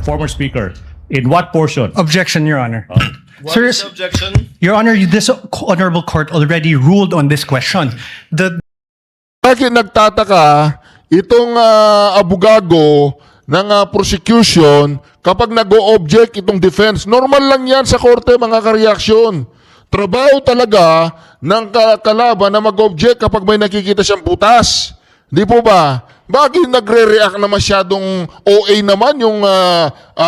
former speaker. In what portion? Objection, Your Honor. What Sir, is the objection? Your Honor, this honorable court already ruled on this question. Bakit nagtataka itong abogago ng prosecution kapag nag-o-object itong defense? Normal lang yan sa korte, mga ka-reaksyon. Trabaho talaga ng kalaban na mag-object kapag may nakikita siyang butas. Di po ba? Bakit nagre-react na masyadong OA naman yung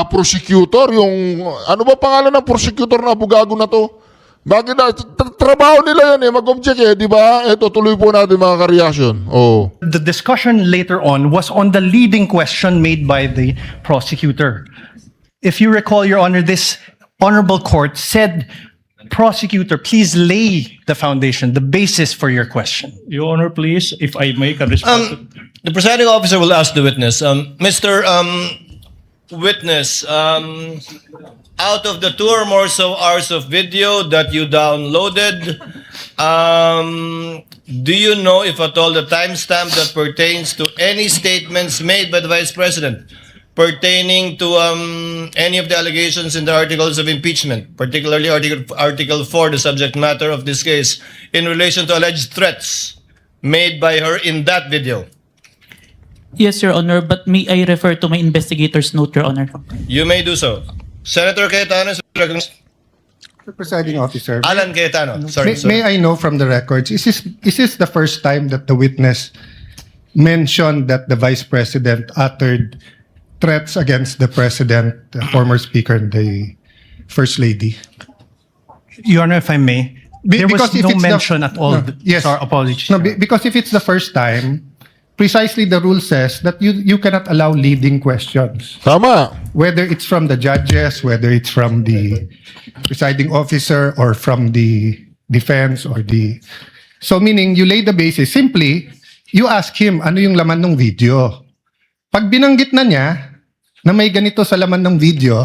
prosecutor? Yung, ano ba pangalan ng prosecutor na abogago na to? Bakit na? Trabaho nila yan mag-object di ba? Ito, tuloy po natin mga ka-reaction. Oh. The discussion later on was on the leading question made by the prosecutor. If you recall, Your Honor, this honorable court said, prosecutor, please lay the foundation, the basis for your question. Your Honor, please, if I make a response. The presiding officer will ask the witness. Mr. Witness, out of the 2 or more so hours of video that you downloaded, do you know if at all the timestamp that pertains to any statements made by the Vice President pertaining to any of the allegations in the articles of impeachment, particularly Article 4, the subject matter of this case, in relation to alleged threats made by her in that video? Yes, Your Honor, but may I refer to my investigator's note, Your Honor? You may do so. Senator Cayetano, Mr. Presiding Officer, Alan Cayetano, sorry. may I know from the records, is this the first time that the witness mentioned that the Vice President uttered threats against the President, the former Speaker, and the First Lady? Your Honor, if I may, there was because if no it's mention at all. No, yes. Sorry, apologies. No, because if it's the first time, precisely the rule says that you cannot allow leading questions. Tama. Whether it's from the judges, whether it's from the presiding officer, or from the defense, or the... So meaning, you lay the basis. Simply, you ask him, ano yung laman ng video? Pag binanggit na niya na may ganito sa laman ng video,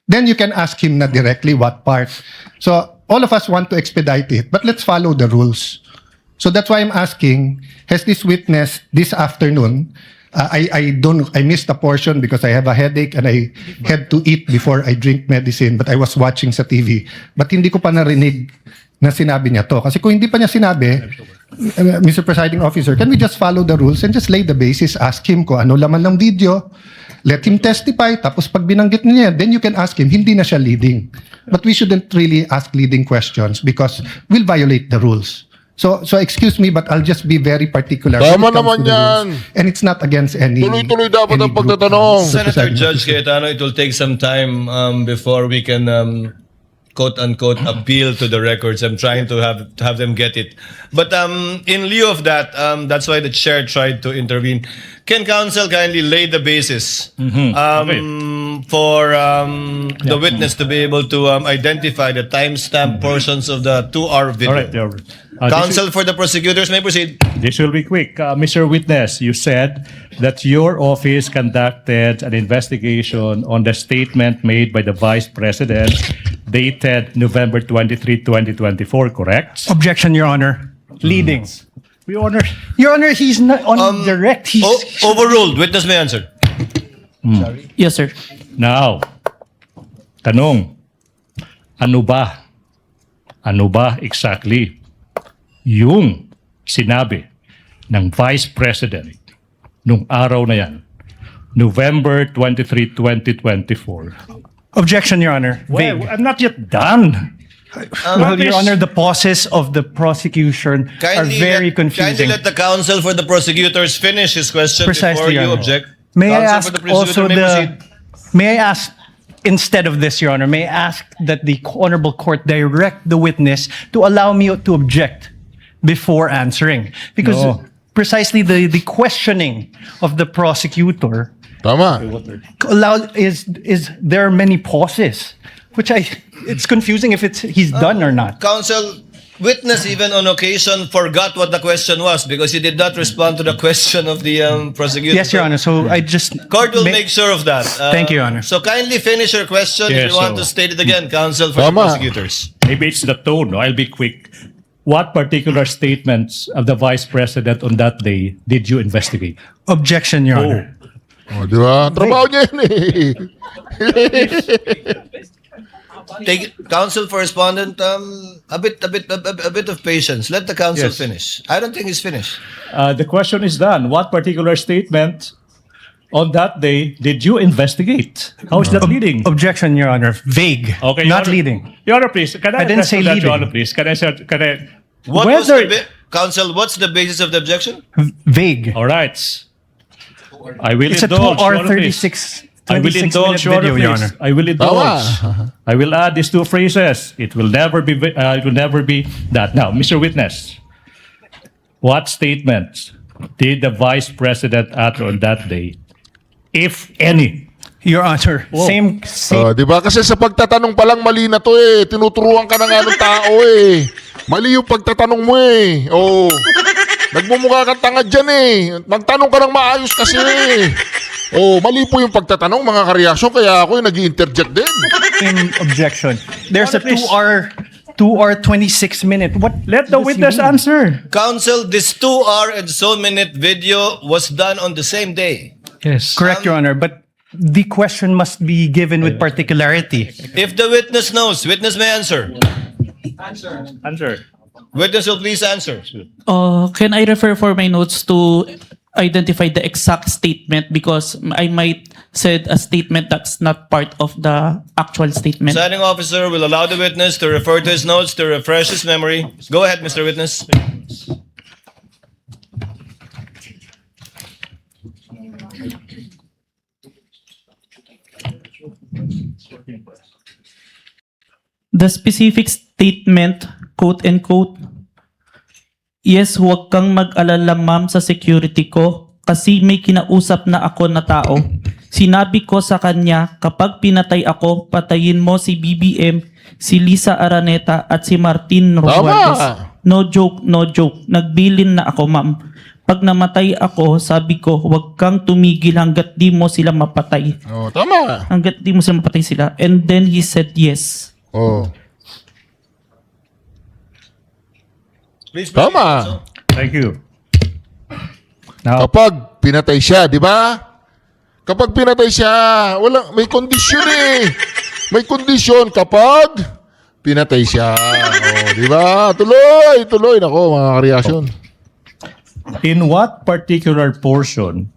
then you can ask him na directly what part. So all of us want to expedite it, but let's follow the rules. So that's why I'm asking, has this witness this afternoon, I missed a portion because I have a headache and I had to eat before I drink medicine, but I was watching sa TV. But hindi ko pa narinig na sinabi niya to. Kasi kung hindi pa niya sinabi, Mr. Presiding Officer, can we just follow the rules and just lay the basis, ask him kung ano laman ng video, let him testify, tapos pag binanggit niya, then you can ask him, hindi na siya leading. But we shouldn't really ask leading questions because we'll violate the rules. So excuse me, but I'll just be very particular. Tama when it comes naman to the yan. rules. And it's not against any... Tuloy-tuloy dapat any ang group. pagtatanong. Senator Judge Cayetano, it will take some time before we can quote-unquote appeal to the records. I'm trying to have them get it. But in lieu of that, that's why the chair tried to intervene. Can counsel kindly lay the basis for the witness to be able to identify the timestamp portions of the 2-hour video? All right, Your Honor. Counsel for the prosecutors may proceed. This will be quick. Mr. Witness, you said that your office conducted an investigation on the statement made by the Vice President dated November 23, 2024, correct? Objection, Your Honor. Leading. Your Honor, he's not on direct. He's Overruled. Witness may answer. Yes, sir. Now, tanong, ano ba exactly yung sinabi ng Vice President nung araw na yan, November 23, 2024? Objection, Your Honor. Well, I'm not yet done. Well, Your Honor, the pauses of the prosecution are very Kindly confusing. let the counsel for the prosecutors finish his question before Precisely, Your you Honor. object. May I Counsel ask for the prosecutor also may proceed. may I ask, instead of this, Your Honor, may I ask that the Honorable Court direct the witness to allow me to object before answering? Because No. precisely the questioning of the prosecutor Tama. is there are many pauses, which it's confusing if he's done or not. Counsel, witness even on occasion forgot what the question was because he did not respond to the question of the prosecutor. Yes, Your Honor. So I just Court will make sure of that. Thank you, Your Honor. So kindly finish your question if Yes, you want so- to state it again, counsel for the Tama. prosecutors. Maybe it's the tone. No? I'll be quick. What particular statements of the Vice President on that day did you investigate? Objection, Your Oh. Honor. O, di ba? Trabaho niya yun eh. Take counsel for respondent. A bit of patience. Let the counsel Yes. finish. I don't think he's finished. The question is done. What particular statement on that day did you investigate? How is that leading? Objection, Your Honor. Vague. Okay, Not Your Honor- leading. Your Honor, please. Can I didn't address say to that, leading. Your Honor, please? Can I? What was Whether- counsel? What's the basis of the objection? Vague. All right. I will It's a 2 indulge. hour Your Honor, please. 36 I will 26 indulge, minute Your Honor, video, Your please. Honor. I will indulge. Tama. I will add these two phrases. It will never be. It will never be that. Now, Mr. Witness, what statement did the Vice President utter on that day, if any? Your Honor, same Di ba? Kasi sa pagtatanong pa lang mali na to eh. Tinuturuan ka na nga ng tao eh. Mali yung pagtatanong mo eh. Oh. Nagmumukha kang tanga dyan eh. Magtanong ka ng maayos kasi eh. Oh, mali po yung pagtatanong mga kareaksyon. Kaya ako yung nag-interject din. same objection. There's a Honor, please. 2 hour 26 minute. What? Let the does he witness mean? answer. Counsel, this 2 hour and so minute video was done on the same day. Yes. Correct, Your Honor. But the question must be given with particularity. If the witness knows, witness may answer. Answer. Witness will please answer. Can I refer for my notes to identify the exact statement because I might said a statement that's not part of the actual statement. Presiding officer will allow the witness to refer to his notes to refresh his memory. Go ahead, Mr. Witness. The specific statement, quote and quote, yes, huwag kang mag-alala ma'am sa security ko kasi may kinausap na ako na tao. Sinabi ko sa kanya, kapag pinatay ako, patayin mo si BBM, si Lisa Araneta at si Martin Romualdez. No joke, no joke. Nagbilin na ako ma'am. Pag namatay ako, sabi ko, huwag kang tumigil hanggat di mo sila mapatay. Oh, tama. Hanggat di mo sila mapatay sila. And then he said yes. Oh. Please, Tama. Thank you. Now, Kapag pinatay siya, di ba? Kapag pinatay siya, may kondisyon eh. May kondisyon kapag pinatay siya. Oh, di ba? Tuloy. Nako, mga kareaksyon. in what particular portion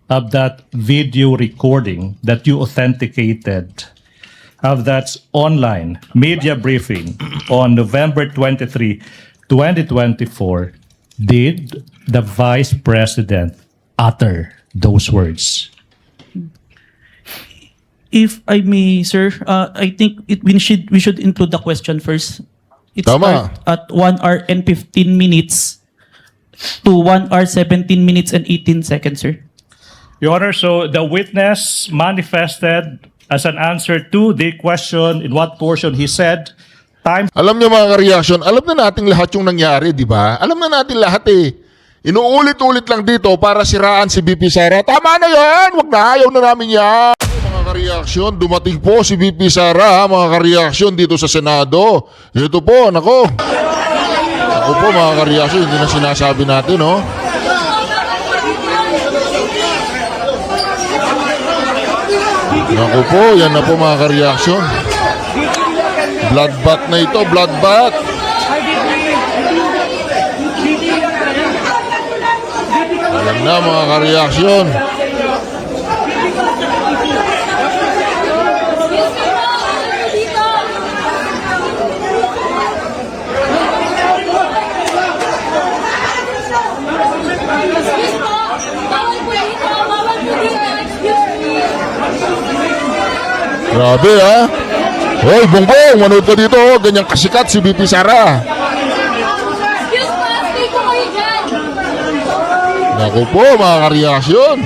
of that video recording that you authenticated of that online media briefing on November 23, 2024, did the Vice President utter those words? If I may, sir, I think we should include the question first. It Tama. starts at 1 hour and 15 minutes to 1 hour 17 minutes and 18 seconds, sir. Your Honor, so the witness manifested as an answer to the question in what portion he said, time Alam niyo mga ka-reaction, alam na natin lahat yung nangyari, di ba? Alam na natin lahat eh. Inuulit-ulit lang dito para siraan si VP Sara. Tama na yan! Wag na, ayaw na namin yan! Mga ka-reaction, dumating po si VP Sara, mga ka-reaction dito sa Senado. Ito po, nako. Ako po mga ka-reaction, hindi na sinasabi natin, no? Naku po, yan na po mga ka-reaction. Bloodbath na ito, bloodbath. Alam na mga ka-reaction. Grabe ha. Hoy, Bongbong, manood ka dito. Ganyang kasikat si VP Sara. Naku po, mga ka-reaction.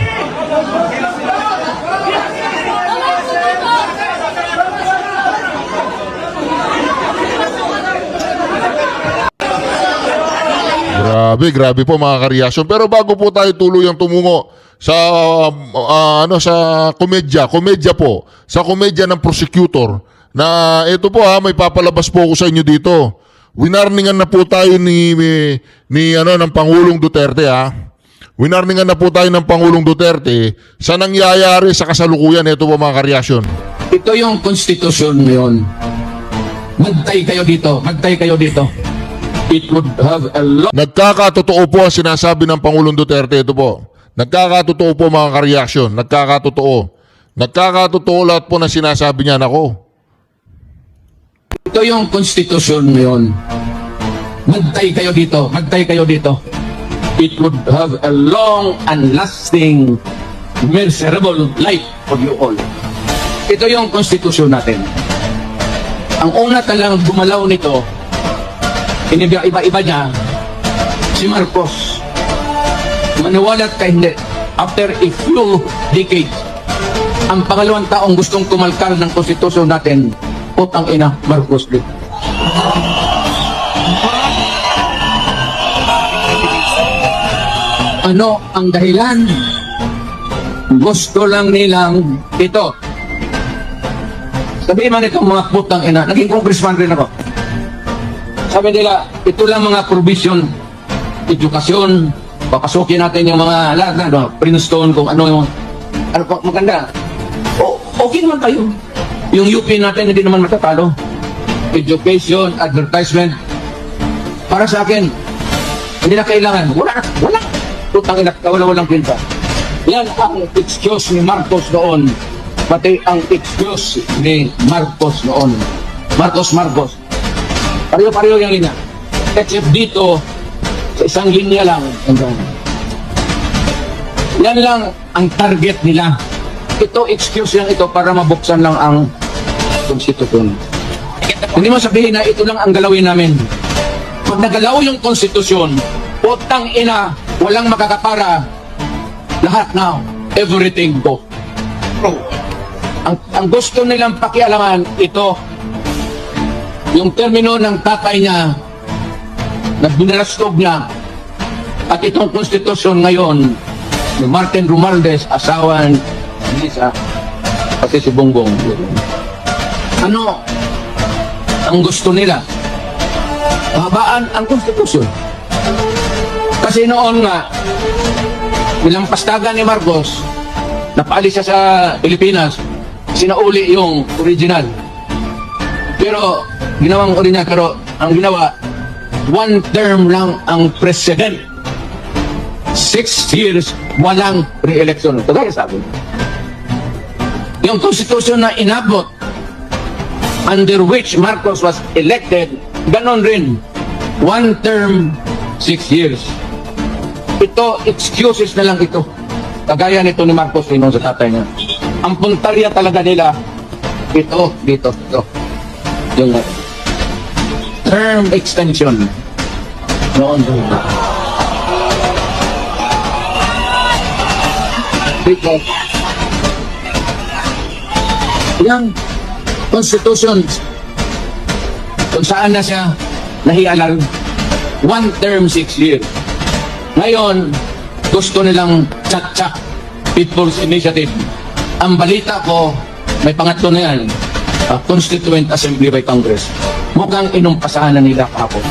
Grabe po mga ka-reaction. Pero bago po tayo tuluyang tumungo sa sa komedya po. Sa komedya ng prosecutor na ito po may papalabas po ako sa inyo dito. Winarningan na po tayo ng Pangulong Duterte ha. Winarningan na po tayo ng Pangulong Duterte sa nangyayari sa kasalukuyan. Ito po mga kareaksyon. Ito yung konstitusyon ngayon. Magtay kayo dito. Magtay kayo dito. It would have a lot. Nagkakatotoo po ang sinasabi ng Pangulong Duterte. Ito po. Nagkakatotoo po mga kareaksyon. Nagkakatotoo. Nagkakatotoo lahat po na sinasabi niya. Nako. Ito yung konstitusyon ngayon. Magtay kayo dito. Magtay kayo dito. It would have a long and lasting miserable life for you all. Ito yung konstitusyon natin. Ang una talang gumalaw nito, iba-iba niya, si Marcos. Maniwalat ka hindi. After a few decades, ang pangalawang taong gustong kumalkal ng konstitusyon natin, putang ina, Marcos din. Ano ang dahilan? Gusto lang nilang ito. Sabihin man itong mga putang ina, naging congressman rin ako. Sabi nila, ito lang mga provision, edukasyon, papasukin natin yung mga lahat na, no, Princeton, kung ano yung, ano pa, maganda. Okay naman tayo. Yung UP natin, hindi naman matatalo. Education, advertisement. Para sa akin, hindi na kailangan. Wala. Putang ina, walang kwenta. Yan ang excuse ni Marcos noon. Pati ang excuse ni Marcos noon. Marcos. Pareho yung linya. Except dito, sa isang linya lang. Yan lang ang target nila. Ito, excuse lang ito para mabuksan lang ang konstitusyon. Hindi mo sabihin na ito lang ang galawin namin. Pag nagalaw yung konstitusyon, putang ina, walang makakapara. Lahat na, everything go. Ang gusto nilang pakialaman, ito, yung termino ng tatay niya, na binalastog niya, at itong konstitusyon ngayon, ni Martin Romualdez, asawa ni Lisa, pati si Bongbong. Ano ang gusto nila? Pahabaan ang konstitusyon. Kasi noon nga, bilang pastagan ni Marcos, napaalis siya sa Pilipinas, sinauli yung original. Pero, ginawang original, pero ang ginawa, one term lang ang president. 6 years, walang re-election. Kagaya sabi. Yung konstitusyon na inabot, under which Marcos was elected, ganon rin. One term, 6 years. Ito, excuses na lang ito. Kagaya nito ni Marcos rin sa tatay niya. Ang puntarya talaga nila, ito, dito. Yung term extension. Noon. Dito. Yung constitution, kung saan na siya nahialag, one term, 6 years. Ngayon, gusto nilang tsak-tsak, People's Initiative. Ang balita ko, may pangatlo na yan, Constituent Assembly by Congress. Mukhang inumpasahan na nila kahapon.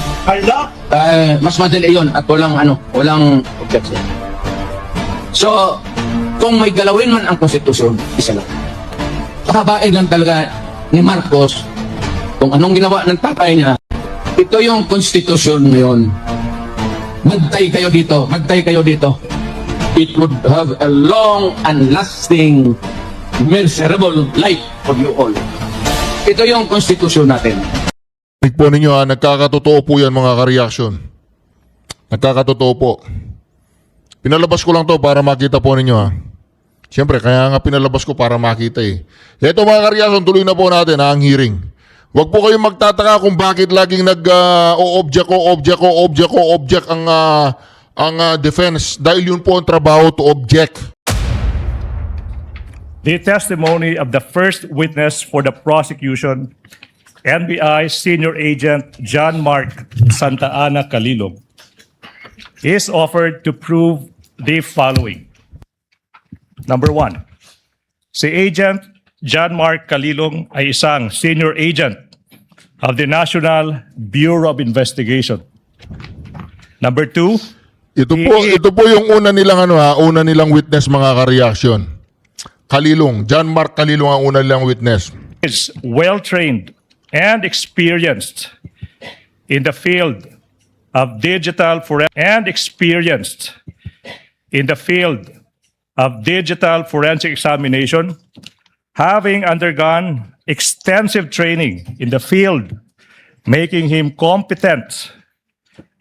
Mas madali yun at walang objection. So, kung may galawin man ang konstitusyon, isa lang. Pahabain lang talaga ni Marcos kung anong ginawa ng tatay niya. Ito yung konstitusyon ngayon. Magtay kayo dito. It would have a long and lasting miserable life for you all. Ito yung konstitusyon natin. Po ninyo ha, nagkakatotoo po yan mga ka-reaction. Nagkakatotoo po. Pinalabas ko lang to para makita po ninyo ha. Siyempre, kaya nga pinalabas ko para makita eh. Ito mga ka-reaction, tuloy na po natin ha, ang hearing. Huwag po kayong magtataka kung bakit laging object ang defense dahil yun po ang trabaho to object. The testimony of the first witness for the prosecution, NBI Senior Agent John Mark Santa Ana Calilog, is offered to prove the following. Number 1, si Agent John Mark Calilog ay isang senior agent of the National Bureau of Investigation. Number 2, Ito po yung una nilang una nilang witness mga ka-reaction. Kalilong, John Mark Kalilong ang una nilang witness. Is well-trained and experienced in the field of digital forensic examination, having undergone extensive training in the field, making him competent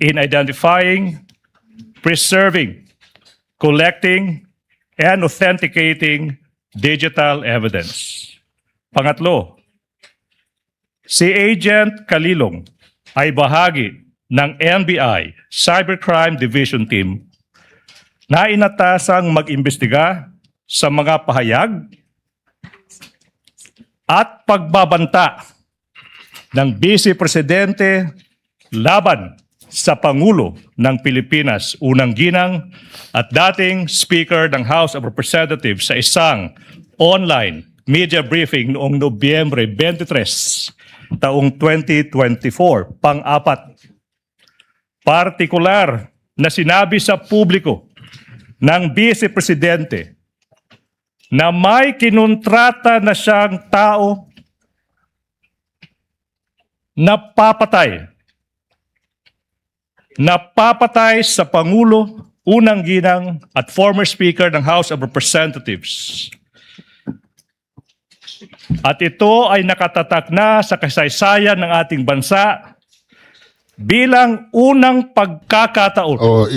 in identifying, preserving, collecting, and authenticating digital evidence. Pangatlo, si Agent Kalilong ay bahagi ng NBI Cybercrime Division Team na inatasang mag-imbestiga sa mga pahayag at pagbabanta ng Vice Presidente laban sa Pangulo ng Pilipinas, unang ginang at dating Speaker ng House of Representatives sa isang online media briefing noong Nobyembre 23, taong 2024, pang-apat. Partikular na sinabi sa publiko ng Vice Presidente na may kinontrata na siyang tao na papatay sa Pangulo, unang ginang at former Speaker ng House of Representatives. At ito ay nakatatak na sa kasaysayan ng ating bansa bilang unang pagkakataon.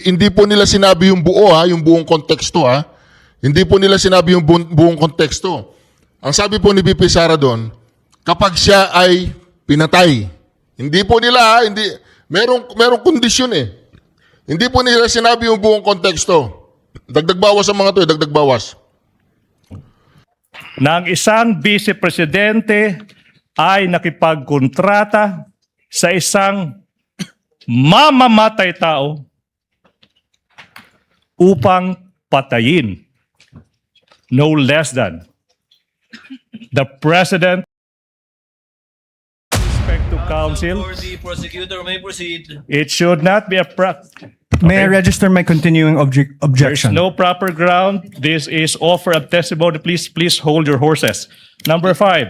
Hindi po nila sinabi yung buo yung buong konteksto Hindi po nila sinabi yung buong konteksto. Ang sabi po ni VP Sara doon, kapag siya ay pinatay. Hindi po nila merong kondisyon Hindi po nila sinabi yung buong konteksto. Dagdag bawas ang mga to, dagdag bawas. Ng isang Vice Presidente ay nakipagkontrata sa isang mamamatay tao upang patayin, no less than the President. Respect to counsel, For the prosecutor, may proceed. it should not be a May I register my continuing There's objection? no proper ground. This is offer of testimony. Please hold your horses. Number 5,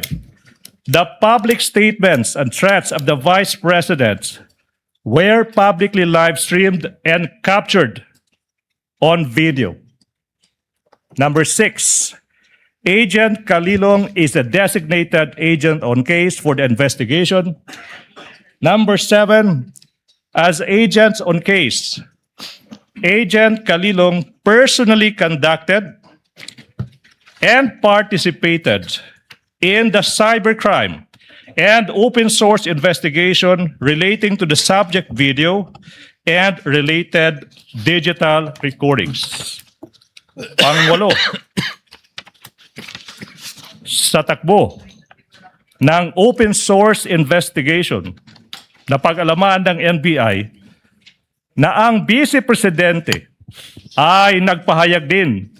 the public statements and threats of the Vice President were publicly live streamed and captured on video. Number 6, Agent Kalilong is a designated agent on case for the investigation. Number 7, as agents on case, Agent Kalilong personally conducted and participated in the cybercrime and open source investigation relating to the subject video and related digital recordings. Pang-8, sa takbo ng open source investigation na pag-alaman ng NBI na ang Vice Presidente ay nagpahayag din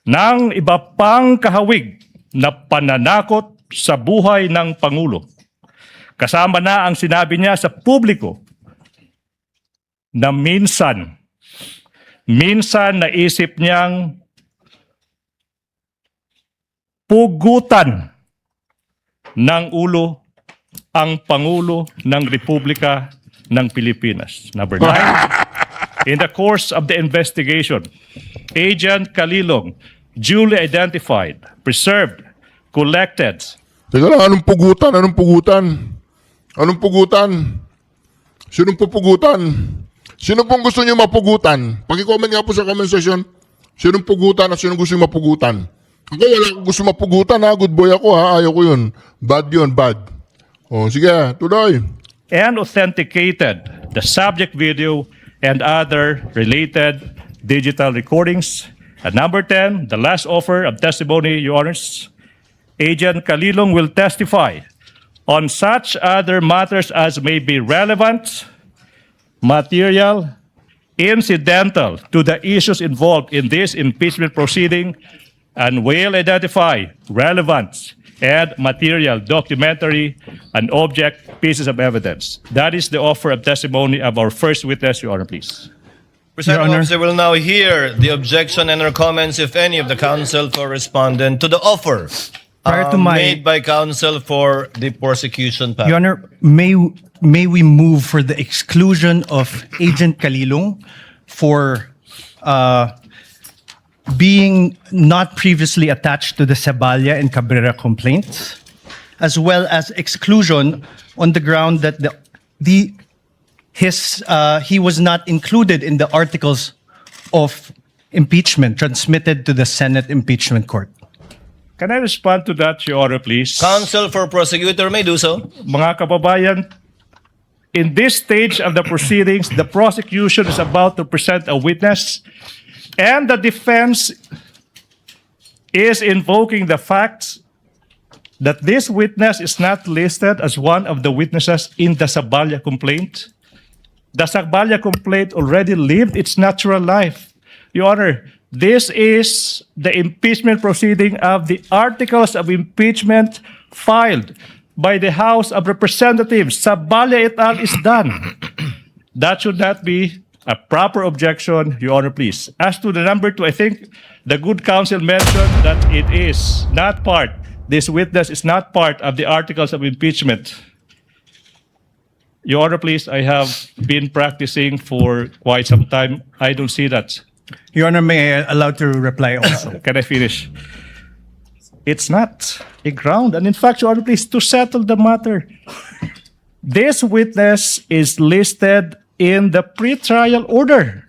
ng iba pang kahawig na pananakot sa buhay ng Pangulo. Kasama na ang sinabi niya sa publiko na minsan naisip niyang pugutan ng ulo ang Pangulo ng Republika ng Pilipinas. Number 9, in the course of the investigation, Agent Kalilong duly identified, preserved, collected. Teka lang, anong pugutan? Anong pugutan? Anong pugutan? Sinong pupugutan? Sino pong gusto niyo mapugutan? Paki-comment nga po sa comment section. Sinong pugutan at sinong gusto niyo mapugutan? Ako wala akong gusto mapugutan Good boy ako Ayaw ko yun. Bad yun, bad. Sige, tuloy. And authenticated the subject video and other related digital recordings. At number 10, the last offer of testimony, Your Honors, Agent Kalilong will testify on such other matters as may be relevant, material, incidental to the issues involved in this impeachment proceeding, and will identify relevant and material, documentary, and object pieces of evidence. That is the offer of testimony of our first witness, Your Honor, please. Presiding Honor. officer will now hear the objection and or comments, if any, of the counsel for respondent to the offer Prior to my- made by counsel for the prosecution. Your Honor, may we move for the exclusion of Agent Kalilong for being not previously attached to the Saballa and Cabrera complaints, as well as exclusion on the ground that he was not included in the articles of impeachment transmitted to the Senate Impeachment Court. Can I respond to that, Your Honor, please? Counsel for prosecutor may do so. Mga kababayan, in this stage of the proceedings, the prosecution is about to present a witness, and the defense is invoking the facts that this witness is not listed as one of the witnesses in the Saballa complaint. The Saballa complaint already lived its natural life. Your Honor, this is the impeachment proceeding of the articles of impeachment filed by the House of Representatives. Saballa et al. Is done. That should not be a proper objection, Your Honor, please. As to the number 2, I think the good counsel mentioned that it is not part, this witness is not part of the articles of impeachment. Your Honor, please, I have been practicing for quite some time. I don't see that. Your Honor, may I allow to reply also? Can I finish? It's not a ground. And in fact, Your Honor, please, to settle the matter, this witness is listed in the pretrial order.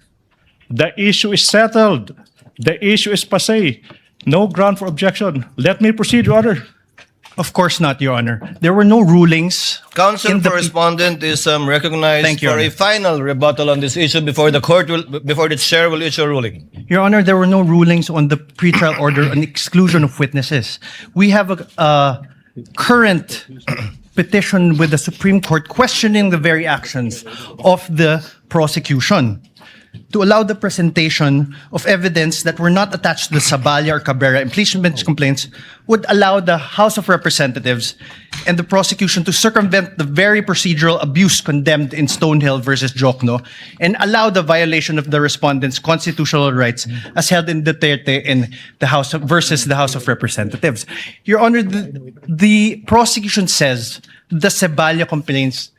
The issue is settled. The issue is passé. No ground for objection. Let me proceed, Your Honor. Of course not, Your Honor. There were no rulings. Counsel in the for respondent is recognized Thank you, for Your a Honor. final rebuttal on this issue before the chair will issue a ruling. Your Honor, there were no rulings on the pretrial order on exclusion of witnesses. We have a current petition with the Supreme Court questioning the very actions of the prosecution to allow the presentation of evidence that were not attached to the Saballa or Cabrera impeachment complaints would allow the House of Representatives and the prosecution to circumvent the very procedural abuse condemned in Stonehill versus Jokno and allow the violation of the respondent's constitutional rights as held in Duterte in the House versus the House of Representatives. Your Honor, the prosecution says the Saballa complaints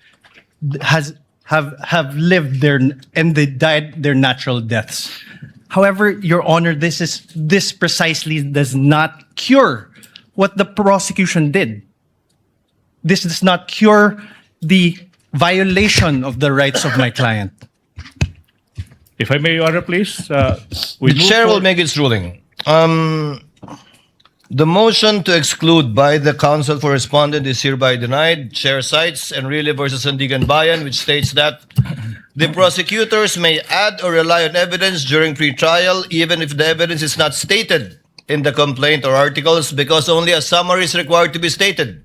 have lived their and they died their natural deaths. However, Your Honor, this precisely does not cure what the prosecution did. This does not cure the violation of the rights of my client. If I may, Your Honor, please. The chair will make its ruling. The motion to exclude by the counsel for respondent is hereby denied. Chair cites Enrile versus Sandigan Bayan, which states that the prosecutors may add or rely on evidence during pretrial, even if the evidence is not stated in the complaint or articles, because only a summary is required to be stated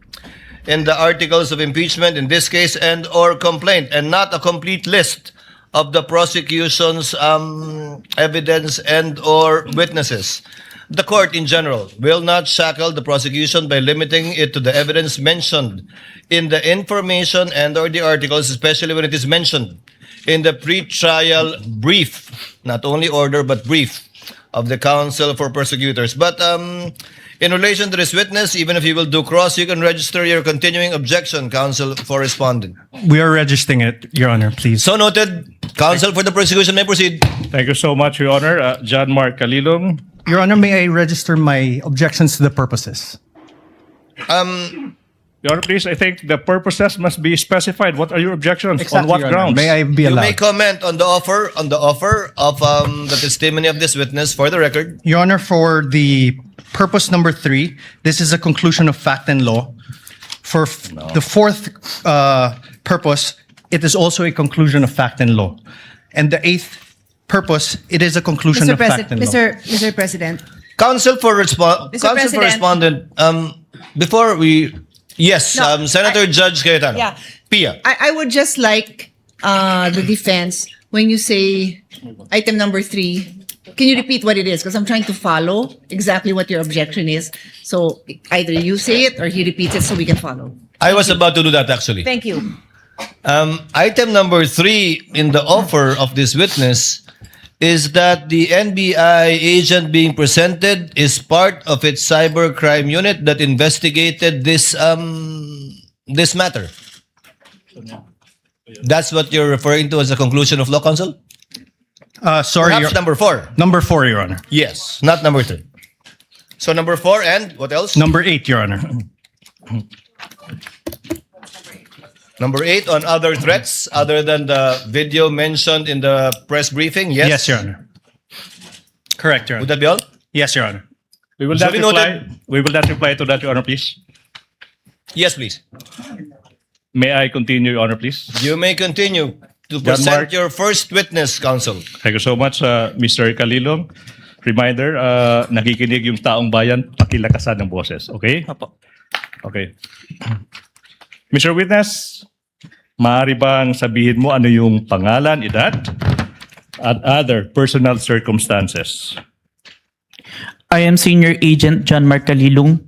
in the articles of impeachment, in this case, and or complaint, and not a complete list of the prosecution's evidence and or witnesses. The court in general will not shackle the prosecution by limiting it to the evidence mentioned in the information and or the articles, especially when it is mentioned in the pre-trial brief, not only order but brief of the counsel for prosecutors. But in relation to this witness, even if you will do cross, you can register your continuing objection, counsel for respondent. We are registering it, Your Honor, please. So noted. Counsel for the prosecution may proceed. Thank you so much, Your Honor. John Mark Kalilong. Your Honor, may I register my objections to the purposes? Your Honor, please, I think the purposes must be specified. What are your objections? Exactly, On what Your Honor. grounds? May I be You allowed? may comment on the offer of the testimony of this witness for the record. Your Honor, for the purpose number 3, this is a conclusion of fact and law. For the fourth purpose, it is also a conclusion of fact and law. And the 8th purpose, it is a conclusion of fact and law. Mr. President, Counsel for Mr. President. respondent, before we, yes, No, Senator Judge Cayetano. Yeah. Pia. I would just like the defense, when you say item number 3, can you repeat what it is? Because I'm trying to follow exactly what your objection is. So either you say it or he repeats it so we can follow. I was about to do that actually. Thank you. Item number 3 in the offer of this witness is that the NBI agent being presented is part of its cybercrime unit that investigated this matter. That's what you're referring to as a conclusion of law, counsel? Sorry, Perhaps number 4. number 4, Your Honor. Yes, not number 3. So number 4 and what else? Number 8, Your Honor. Number 8 on other threats other than the video mentioned in the press briefing. Yes. Yes, Your Honor. Correct, Your Would Honor. that be all? Yes, Your Honor. We will So not we reply. noted- We will not reply to that, Your Honor, please. Yes, please. May I continue, Your Honor, please? You may continue to Mark. present your first witness, counsel. Thank you so much, Mr. Calilong. Reminder, nakikinig yung taong bayan, pakilakasan ng boses. Okay? Apo. Okay. Mr. Witness, maaari bang sabihin mo ano yung pangalan, edad, at other personal circumstances? I am Senior Agent John Mark Calilong,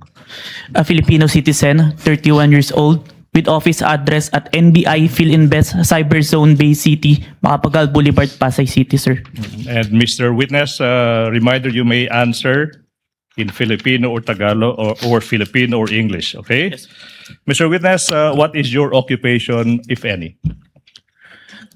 a Filipino citizen, 31 years old, with office address at NBI PhilInvest Cyber Zone Bay City, Macapagal Boulevard, Pasay City, sir. And Mr. Witness, reminder, you may answer in Filipino or Tagalog or Filipino or English, okay? Yes. Mr. Witness, what is your occupation, if any?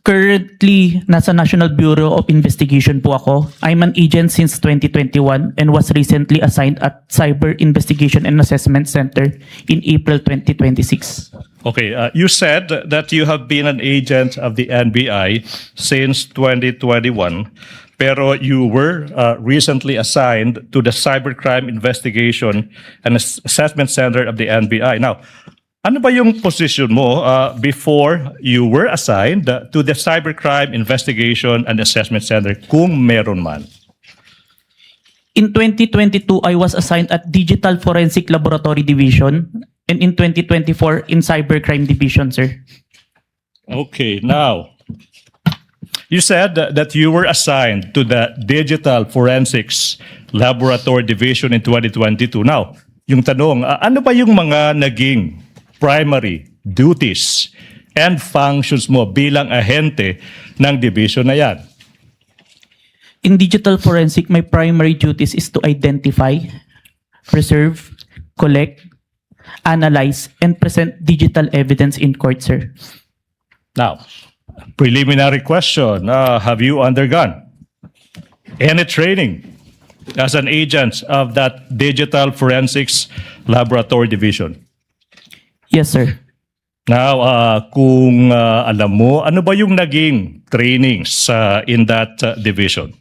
Currently, nasa National Bureau of Investigation po ako. I'm an agent since 2021 and was recently assigned at Cyber Investigation and Assessment Center in April 2026. Okay, you said that you have been an agent of the NBI since 2021, pero you were recently assigned to the Cybercrime Investigation and Assessment Center of the NBI. Now, ano ba yung position mo before you were assigned to the Cybercrime Investigation and Assessment Center, kung meron man? In 2022, I was assigned at Digital Forensic Laboratory Division and in 2024 in Cybercrime Division, sir. Okay, now, you said that you were assigned to the Digital Forensics Laboratory Division in 2022. Now, yung tanong, ano ba yung mga naging primary duties and functions mo bilang ahente ng division na yan? In Digital Forensic, my primary duties is to identify, preserve, collect, analyze, and present digital evidence in court, sir. Now, preliminary question, have you undergone any training as an agent of that Digital Forensics Laboratory Division? Yes, sir. Now, kung alam mo, ano ba yung naging trainings in that division?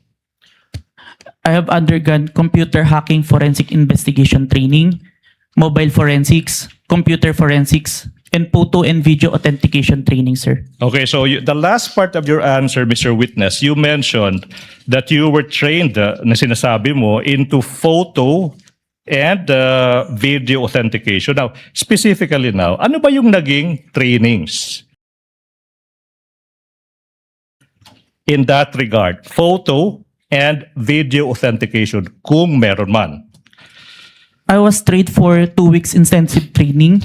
I have undergone computer hacking forensic investigation training, mobile forensics, computer forensics, and photo and video authentication training, sir. Okay, so the last part of your answer, Mr. Witness, you mentioned that you were trained, na sinasabi mo, into photo and video authentication. Now, specifically now, ano ba yung naging trainings in that regard? Photo and video authentication, kung meron man. I was trained for 2 weeks intensive training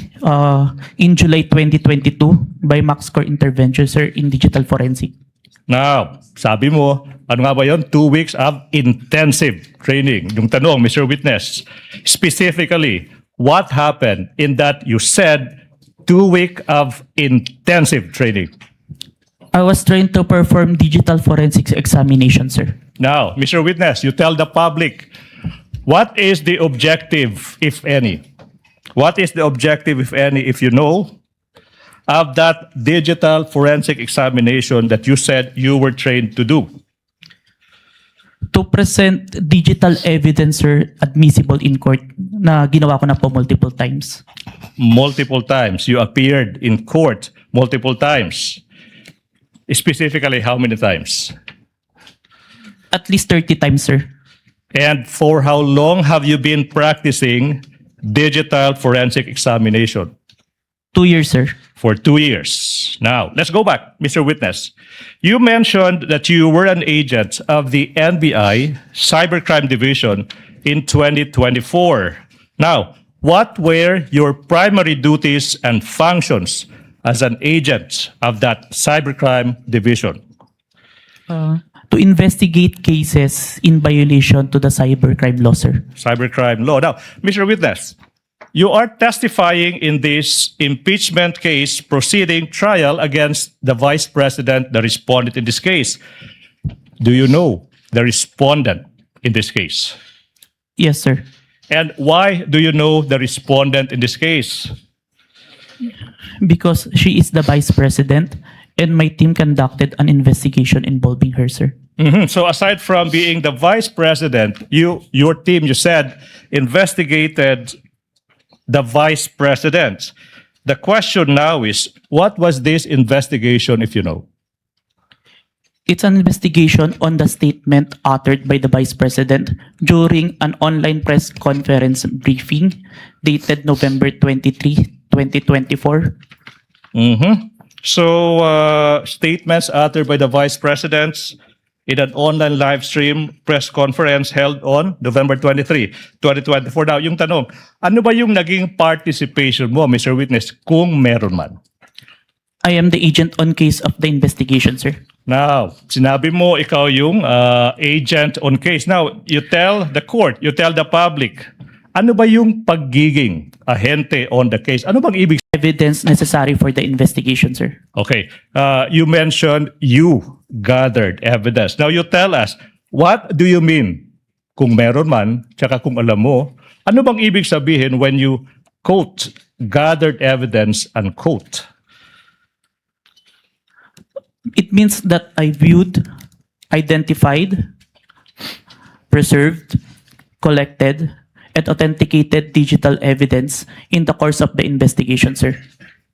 in July 2022 by MaxCore Intervention, sir, in digital forensic. Now, sabi mo, ano nga ba yun? 2 weeks of intensive training. Yung tanong, Mr. Witness, specifically, what happened in that you said 2 week of intensive training? I was trained to perform digital forensics examination, sir. Now, Mr. Witness, you tell the public, what is the objective, if any? What is the objective, if any, if you know, of that digital forensic examination that you said you were trained to do? To present digital evidence, sir, admissible in court na ginawa ko na po multiple times. Multiple times. You appeared in court multiple times. Specifically, how many times? At least 30 times, sir. And for how long have you been practicing digital forensic examination? 2 years, sir. For 2 years. Now, let's go back, Mr. Witness. You mentioned that you were an agent of the NBI Cybercrime Division in 2024. Now, what were your primary duties and functions as an agent of that Cybercrime Division? to investigate cases in violation to the cybercrime law, sir. Cybercrime law. Now, Mr. Witness, you are testifying in this impeachment case proceeding trial against the Vice President, the respondent in this case. Do you know the respondent in this case? Yes, sir. And why do you know the respondent in this case? Because she is the Vice President and my team conducted an investigation involving her, sir. So aside from being the Vice President, your team, you said, investigated the Vice President. The question now is, what was this investigation, if you know? It's an investigation on the statement uttered by the Vice President during an online press conference briefing dated November 23, 2024. So statements uttered by the Vice President in an online live stream press conference held on November 23, 2024. Now, yung tanong, ano ba yung naging participation mo, Mr. Witness, kung meron man? I am the agent on case of the investigation, sir. Now, sinabi mo ikaw yung agent on case. Now, you tell the court, you tell the public, ano ba yung pagiging ahente on the case? Ano bang ibig? Evidence necessary for the investigation, sir. Okay. You mentioned you gathered evidence. Now, you tell us, what do you mean? Kung meron man, tsaka kung alam mo, ano bang ibig sabihin when you quote, gathered evidence, unquote? It means that I viewed, identified, preserved, collected, and authenticated digital evidence in the course of the investigation, sir.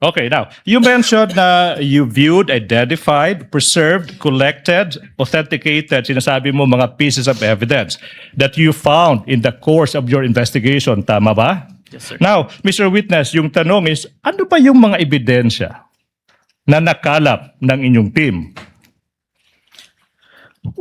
Okay, now, you mentioned na you viewed, identified, preserved, collected, authenticated, sinasabi mo mga pieces of evidence that you found in the course of your investigation. Tama ba? Yes, sir. Now, Mr. Witness, yung tanong is, ano ba yung mga ebidensya na nakalap ng inyong team?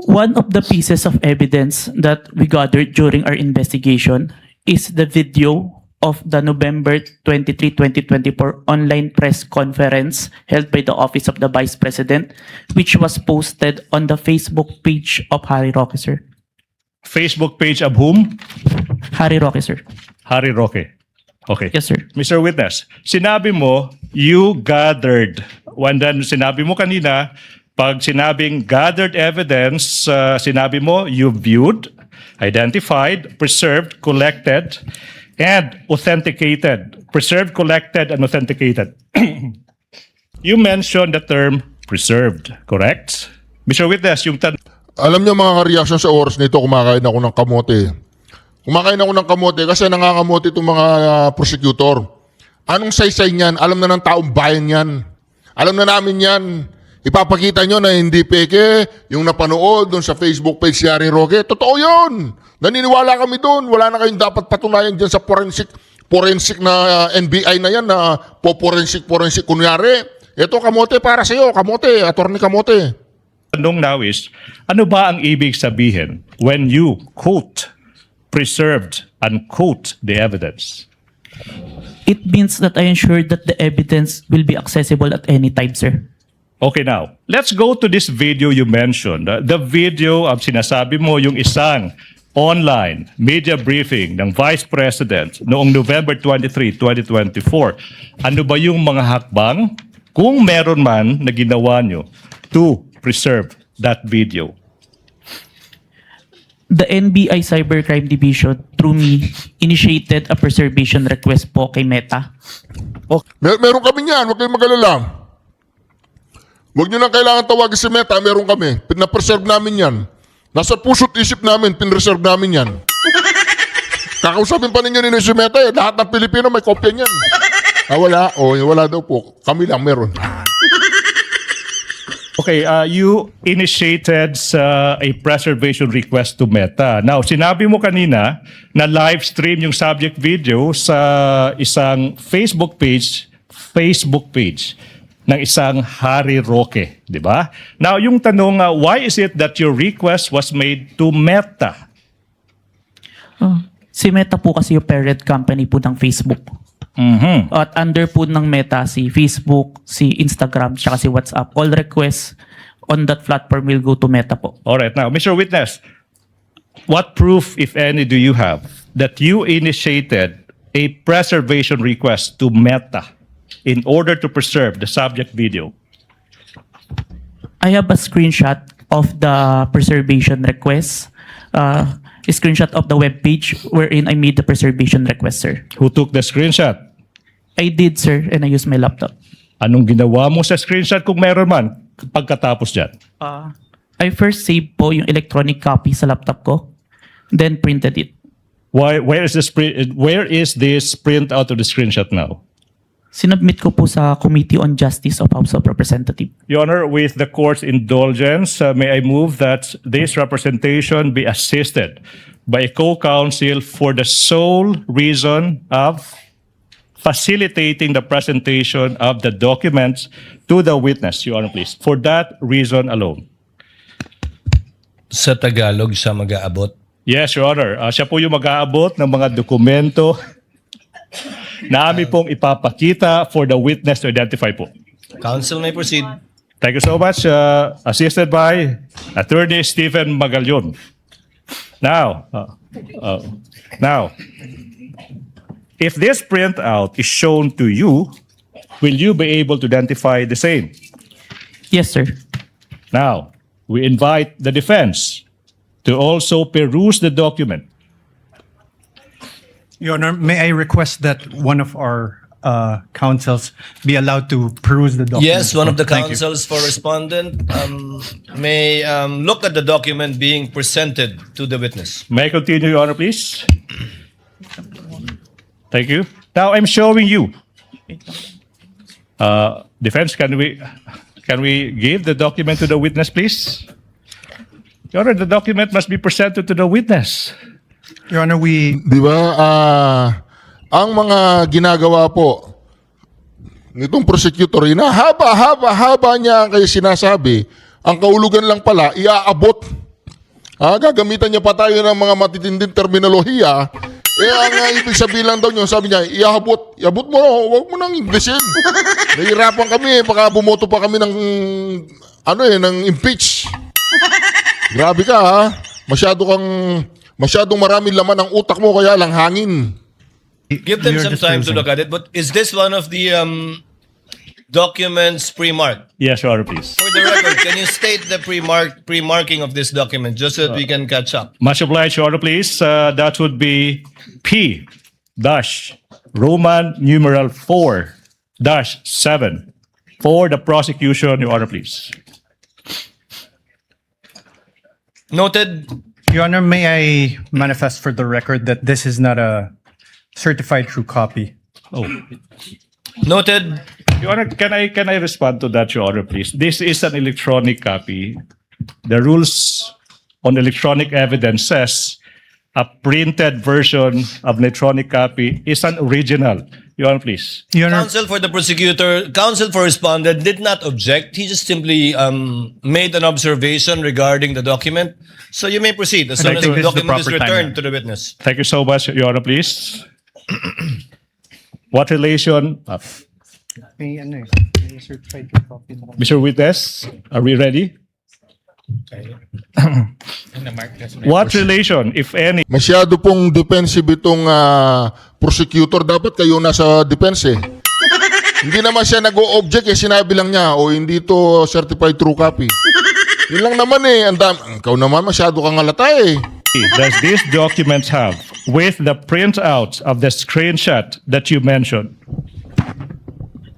One of the pieces of evidence that we gathered during our investigation is the video of the November 23, 2024 online press conference held by the Office of the Vice President, which was posted on the Facebook page of Harry Roque, sir. Facebook page of whom? Harry Roque, sir. Harry Roque. Okay. Yes, sir. Mr. Witness, sinabi mo, you gathered. And then sinabi mo kanina, pag sinabing gathered evidence, sinabi mo, you viewed, identified, preserved, collected, and authenticated. Preserved, collected, and authenticated. You mentioned the term preserved, correct? Mr. Witness, yung Alam niyo mga ka-reaction sa oras nito, kumakain ako ng kamote. Kumakain ako ng kamote kasi nangangamote itong mga prosecutor. Anong saysay niyan? Alam na ng taong bayan yan. Alam na namin yan. Ipapakita nyo na hindi peke yung napanood doon sa Facebook page si Harry Roque. Totoo yun. Naniniwala kami doon. Wala na kayong dapat patunayan dyan sa forensic na NBI na yan na forensic kunyari. Ito kamote para sa iyo. Kamote, attorney kamote. tanong now is, ano ba ang ibig sabihin when you quote, preserved, unquote the evidence? It means that I ensure that the evidence will be accessible at any time, sir. Okay, now, let's go to this video you mentioned. The video of sinasabi mo yung isang online media briefing ng Vice President noong November 23, 2024. Ano ba yung mga hakbang, kung meron man, na ginawa nyo to preserve that video? The NBI Cybercrime Division, through me, initiated a preservation request po kay Meta. Meron kami niyan, huwag kayong mag-alala. Huwag nyo nang kailangan tawagin si Meta, meron kami. Pinapreserve namin yan. Nasa puso't isip namin, pinreserve namin yan. Kakausapin pa ninyo ni si Meta eh. Lahat ng Pilipino may kopya niyan. Wala. Wala daw po. Kami lang meron. Okay, you initiated a preservation request to Meta. Now, sinabi mo kanina na live stream yung subject video sa isang Facebook page ng isang Harry Roque, di ba? Now, yung tanong, why is it that your request was made to Meta? Si Meta po kasi yung parent company po ng Facebook. At under po ng Meta si Facebook, si Instagram, tsaka si WhatsApp. All requests on that platform will go to Meta po. All right. Now, Mr. Witness, what proof, if any, do you have that you initiated a preservation request to Meta in order to preserve the subject video? I have a screenshot of the preservation request, a screenshot of the web page wherein I made the preservation request, sir. Who took the screenshot? I did, sir, and I used my laptop. Anong ginawa mo sa screenshot kung meron man pagkatapos dyan? I first saved po yung electronic copy sa laptop ko, then printed it. Where is this printout of the screenshot now? Sinubmit ko po sa Committee on Justice of House of Representatives. Your Honor, with the court's indulgence, may I move that this representation be assisted by a co-counsel for the sole reason of facilitating the presentation of the documents to the witness, Your Honor, please. For that reason alone. Sa Tagalog siya mag-aabot. Yes, Your Honor. Siya po yung mag-aabot ng mga dokumento na amin pong ipapakita for the witness to identify po. Counsel may proceed. Thank you so much. Assisted by Attorney Stephen Magallon. Now, if this printout is shown to you, will you be able to identify the same? Yes, sir. Now, we invite the defense to also peruse the document. Your Honor, may I request that one of our counsels be allowed to peruse the document? Yes, one of the Thank you. counsels for respondent may look at the document being presented to the witness. May I continue, Your Honor, please? Thank you. Now, I'm showing you. Defense, can we give the document to the witness, please? Your Honor, the document must be presented to the witness. Your Honor, we Di ba? Ang mga ginagawa po nitong prosecutor, haba niya kayo sinasabi, ang kaulugan lang pala, iaabot. Gagamitan niya pa tayo ng mga matitinding terminolohiya. Ang ibig sabihin lang daw niyo, sabi niya, iabot mo, huwag mo nang Englishin. Nahihirapan kami, baka bumoto pa kami ng, ng impeach. Grabe ka, ha? Masyadong maraming laman ang utak mo, kaya lang hangin. Give them some time to look at it. But is this one of the documents pre-marked? Yes, Your Honor, please. For the record, can you state the pre-marking of this document just so that we can catch up? Much obliged, Your Honor, please. That would be P dash Roman numeral 4 dash 7 for the prosecution, Your Honor, please. Noted. Your Honor, may I manifest for the record that this is not a certified true copy? Oh, Noted. Your Honor, can I respond to that, Your Honor, please? This is an electronic copy. The rules on electronic evidence says a printed version of an electronic copy is an original. Your Honor, please. Your Honor, Counsel for the prosecutor, counsel for respondent did not object. He just simply made an observation regarding the document. So you may proceed as soon I as think the this is the document is proper time, returned yeah. to the witness. Thank you so much, Your Honor, please. What relation? Mr. Witness, are we ready? What relation, if any, Masyado pong defensive itong prosecutor. Dapat kayo nasa defense eh. Hindi naman siya nag-o-object eh. Sinabi lang niya, hindi to certified true copy. Yun lang naman eh. Ikaw naman masyado kang halata eh. does this document have with the printouts of the screenshot that you mentioned?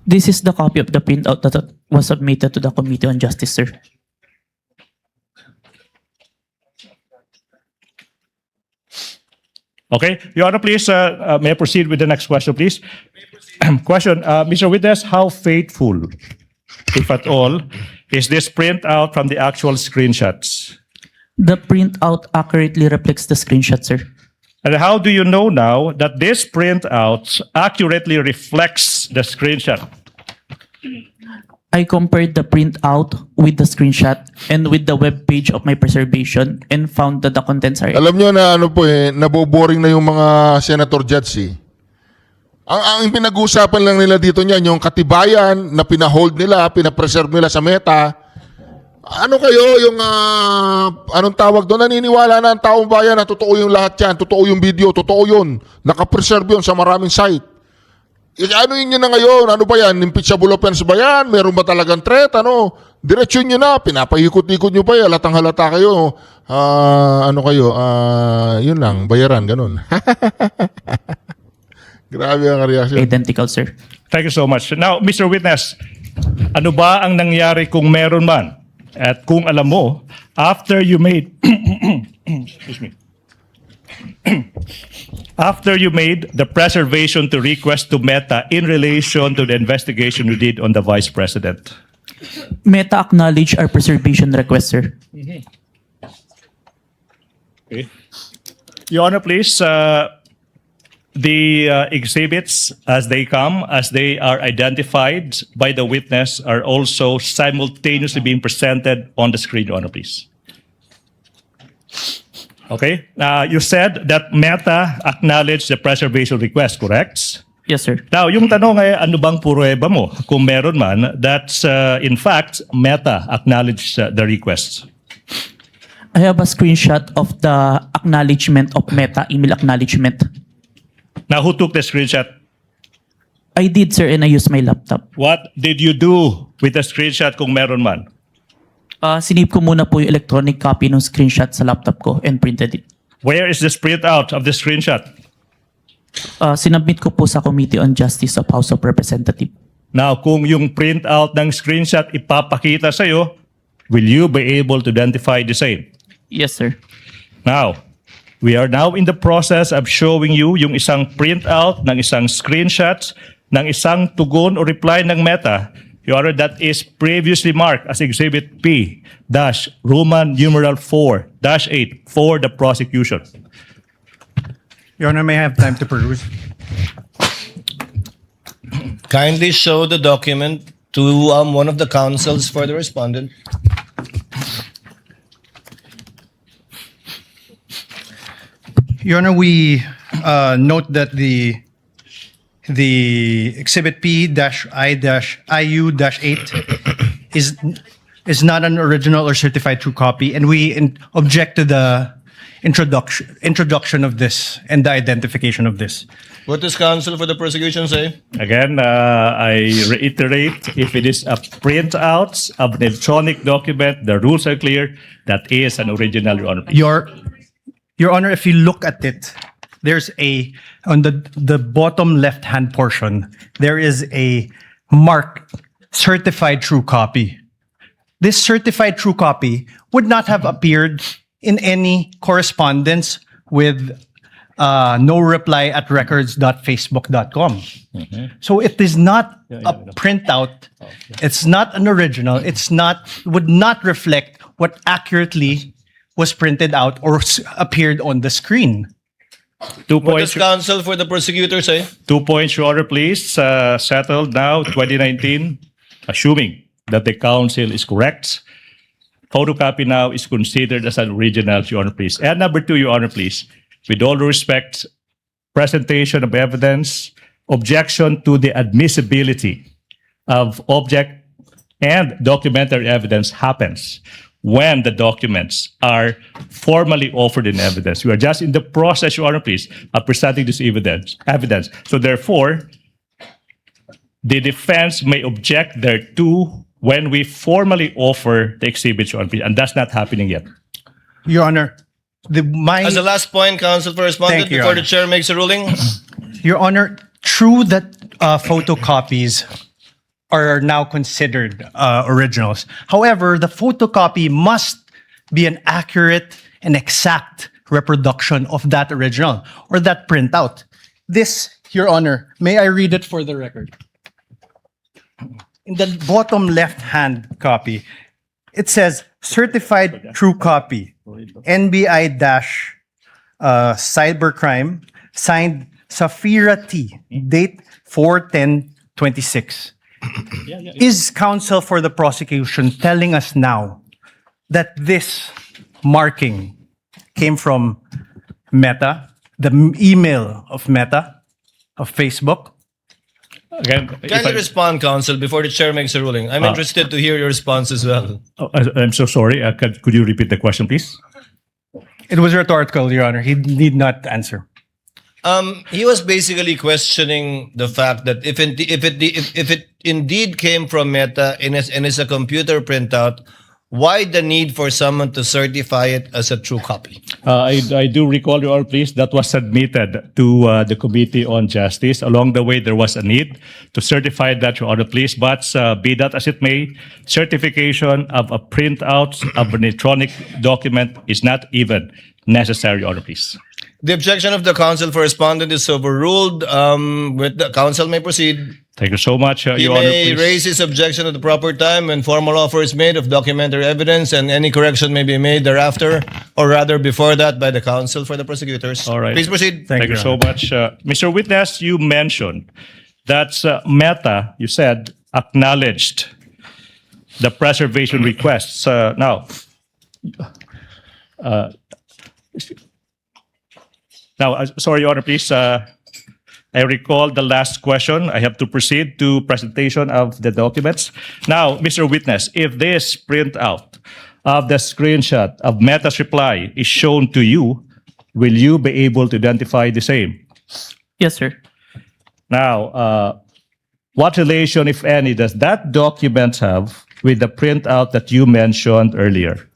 This is the copy of the printout that was submitted to the Committee on Justice, sir. Okay, Your Honor, please, may I proceed with the next question, please? Question, Mr. Witness, how faithful, if at all, is this printout from the actual screenshots? The printout accurately reflects the screenshot, sir. And how do you know now that this printout accurately reflects the screenshot? I compared the printout with the screenshot and with the web page of my preservation and found that the contents are... Alam nyo na naboboring na yung mga senator judge eh. Ang pinag-uusapan lang nila dito niyan, yung katibayan na pinahold nila, pinapreserve nila sa meta. Ano kayo yung anong tawag doon? Naniniwala na ang taong bayan na totoo yung lahat yan, totoo yung video, totoo yun. Nakapreserve yun sa maraming site. Ano yun na ngayon? Ano ba yan? Impeachable offense ba yan? Meron ba talagang threat? Ano? Diretsyon nyo na. Pinapahikot-ikot nyo pa yan. Halatang halata kayo. Ano kayo? Yun lang. Bayaran. Ganun. Grabe ang reaction. Identical, sir. Thank you so much. Now, Mr. Witness, ano ba ang nangyari kung meron man? At kung alam mo, after you made excuse me. After you made the preservation to request to Meta in relation to the investigation you did on the Vice President. Meta acknowledge our preservation request, sir. Okay. Your Honor, please, the exhibits as they come, as they are identified by the witness, are also simultaneously being presented on the screen, Your Honor, please. Okay. You said that Meta acknowledged the preservation request, correct? Yes, sir. Now, yung tanong ay ano bang pruweba mo kung meron man that in fact Meta acknowledged the request? I have a screenshot of the acknowledgement of Meta, email acknowledgement. Now, who took the screenshot? I did, sir, and I used my laptop. What did you do with the screenshot kung meron man? Sinave ko muna po yung electronic copy ng screenshot sa laptop ko and printed it. Where is the printout of the screenshot? Sinubmit ko po sa Committee on Justice of House of Representatives. Now, kung yung printout ng screenshot ipapakita sa'yo, will you be able to identify the same? Yes, sir. Now, we are now in the process of showing you yung isang printout ng isang screenshot ng isang tugon o reply ng Meta, Your Honor, that is previously marked as Exhibit P-Roman numeral 4-8 for the prosecution. Your Honor, may I have time to peruse? Kindly show the document to one of the counsels for the respondent. Your Honor, we note that the Exhibit P-I-IU-8 is not an original or certified true copy, and we object to the introduction of this and the identification of this. What does counsel for the prosecution say? Again, I reiterate, if it is a printout of an electronic document, the rules are clear, that is an original, Your Honor. Your Honor, if you look at it, there's on the bottom left-hand portion, there is a mark, certified true copy. This certified true copy would not have appeared in any correspondence with no reply at records.facebook.com. So it is not a printout. It's not an original. Would not reflect what accurately was printed out or appeared on the screen. 2 What does points, counsel for the prosecutor say? 2 points, Your Honor, please. Settled now, 2019, assuming that the counsel is correct. Photocopy now is considered as an original, Your Honor, please. And number 2, Your Honor, please. With all due respect, presentation of evidence, objection to the admissibility of object and documentary evidence happens when the documents are formally offered in evidence. We are just in the process, Your Honor, please, of presenting this evidence. So therefore, the defense may object thereto when we formally offer the exhibits, Your Honor, please, and that's not happening yet. Your Honor, As the last point, counsel for respondent, Thank you, before Your the chair makes a ruling. Your Honor, true that photocopies are now considered originals. However, the photocopy must be an accurate and exact reproduction of that original or that printout. This, Your Honor, may I read it for the record? In the bottom left-hand copy, it says certified true copy, NBI-cybercrime, signed Safira T, date 4/10/26. Is counsel for the prosecution telling us now that this marking came from Meta, the email of Meta, of Facebook? Again, if Kindly I- respond, Counsel, before the chair makes a ruling. I'm interested to hear your response as well. Oh, I'm so sorry. Could you repeat the question, please? It was rhetorical, Your Honor. He need not answer. He was basically questioning the fact that if it indeed came from Meta and is a computer printout, why the need for someone to certify it as a true copy? I do recall, Your Honor, please, that was submitted to the Committee on Justice. Along the way, there was a need to certify that, Your Honor, please. But be that as it may, certification of a printout of an electronic document is not even necessary, Your Honor, please. The objection of the counsel for respondent is overruled. With the counsel may proceed. Thank you so much, He Your Honor, may please. raise his objection at the proper time when formal offer is made of documentary evidence, and any correction may be made thereafter, or rather before that, by the counsel for the prosecutors. All right. Please proceed. Thank you so much. Mr. Witness, you mentioned that Meta, you said, acknowledged the preservation requests. Sorry, Your Honor, please. I recall the last question. I have to proceed to presentation of the documents. Now, Mr. Witness, if this printout of the screenshot of Meta's reply is shown to you, will you be able to identify the same? Yes, sir. Now, what relation, if any, does that document have with the printout that you mentioned earlier?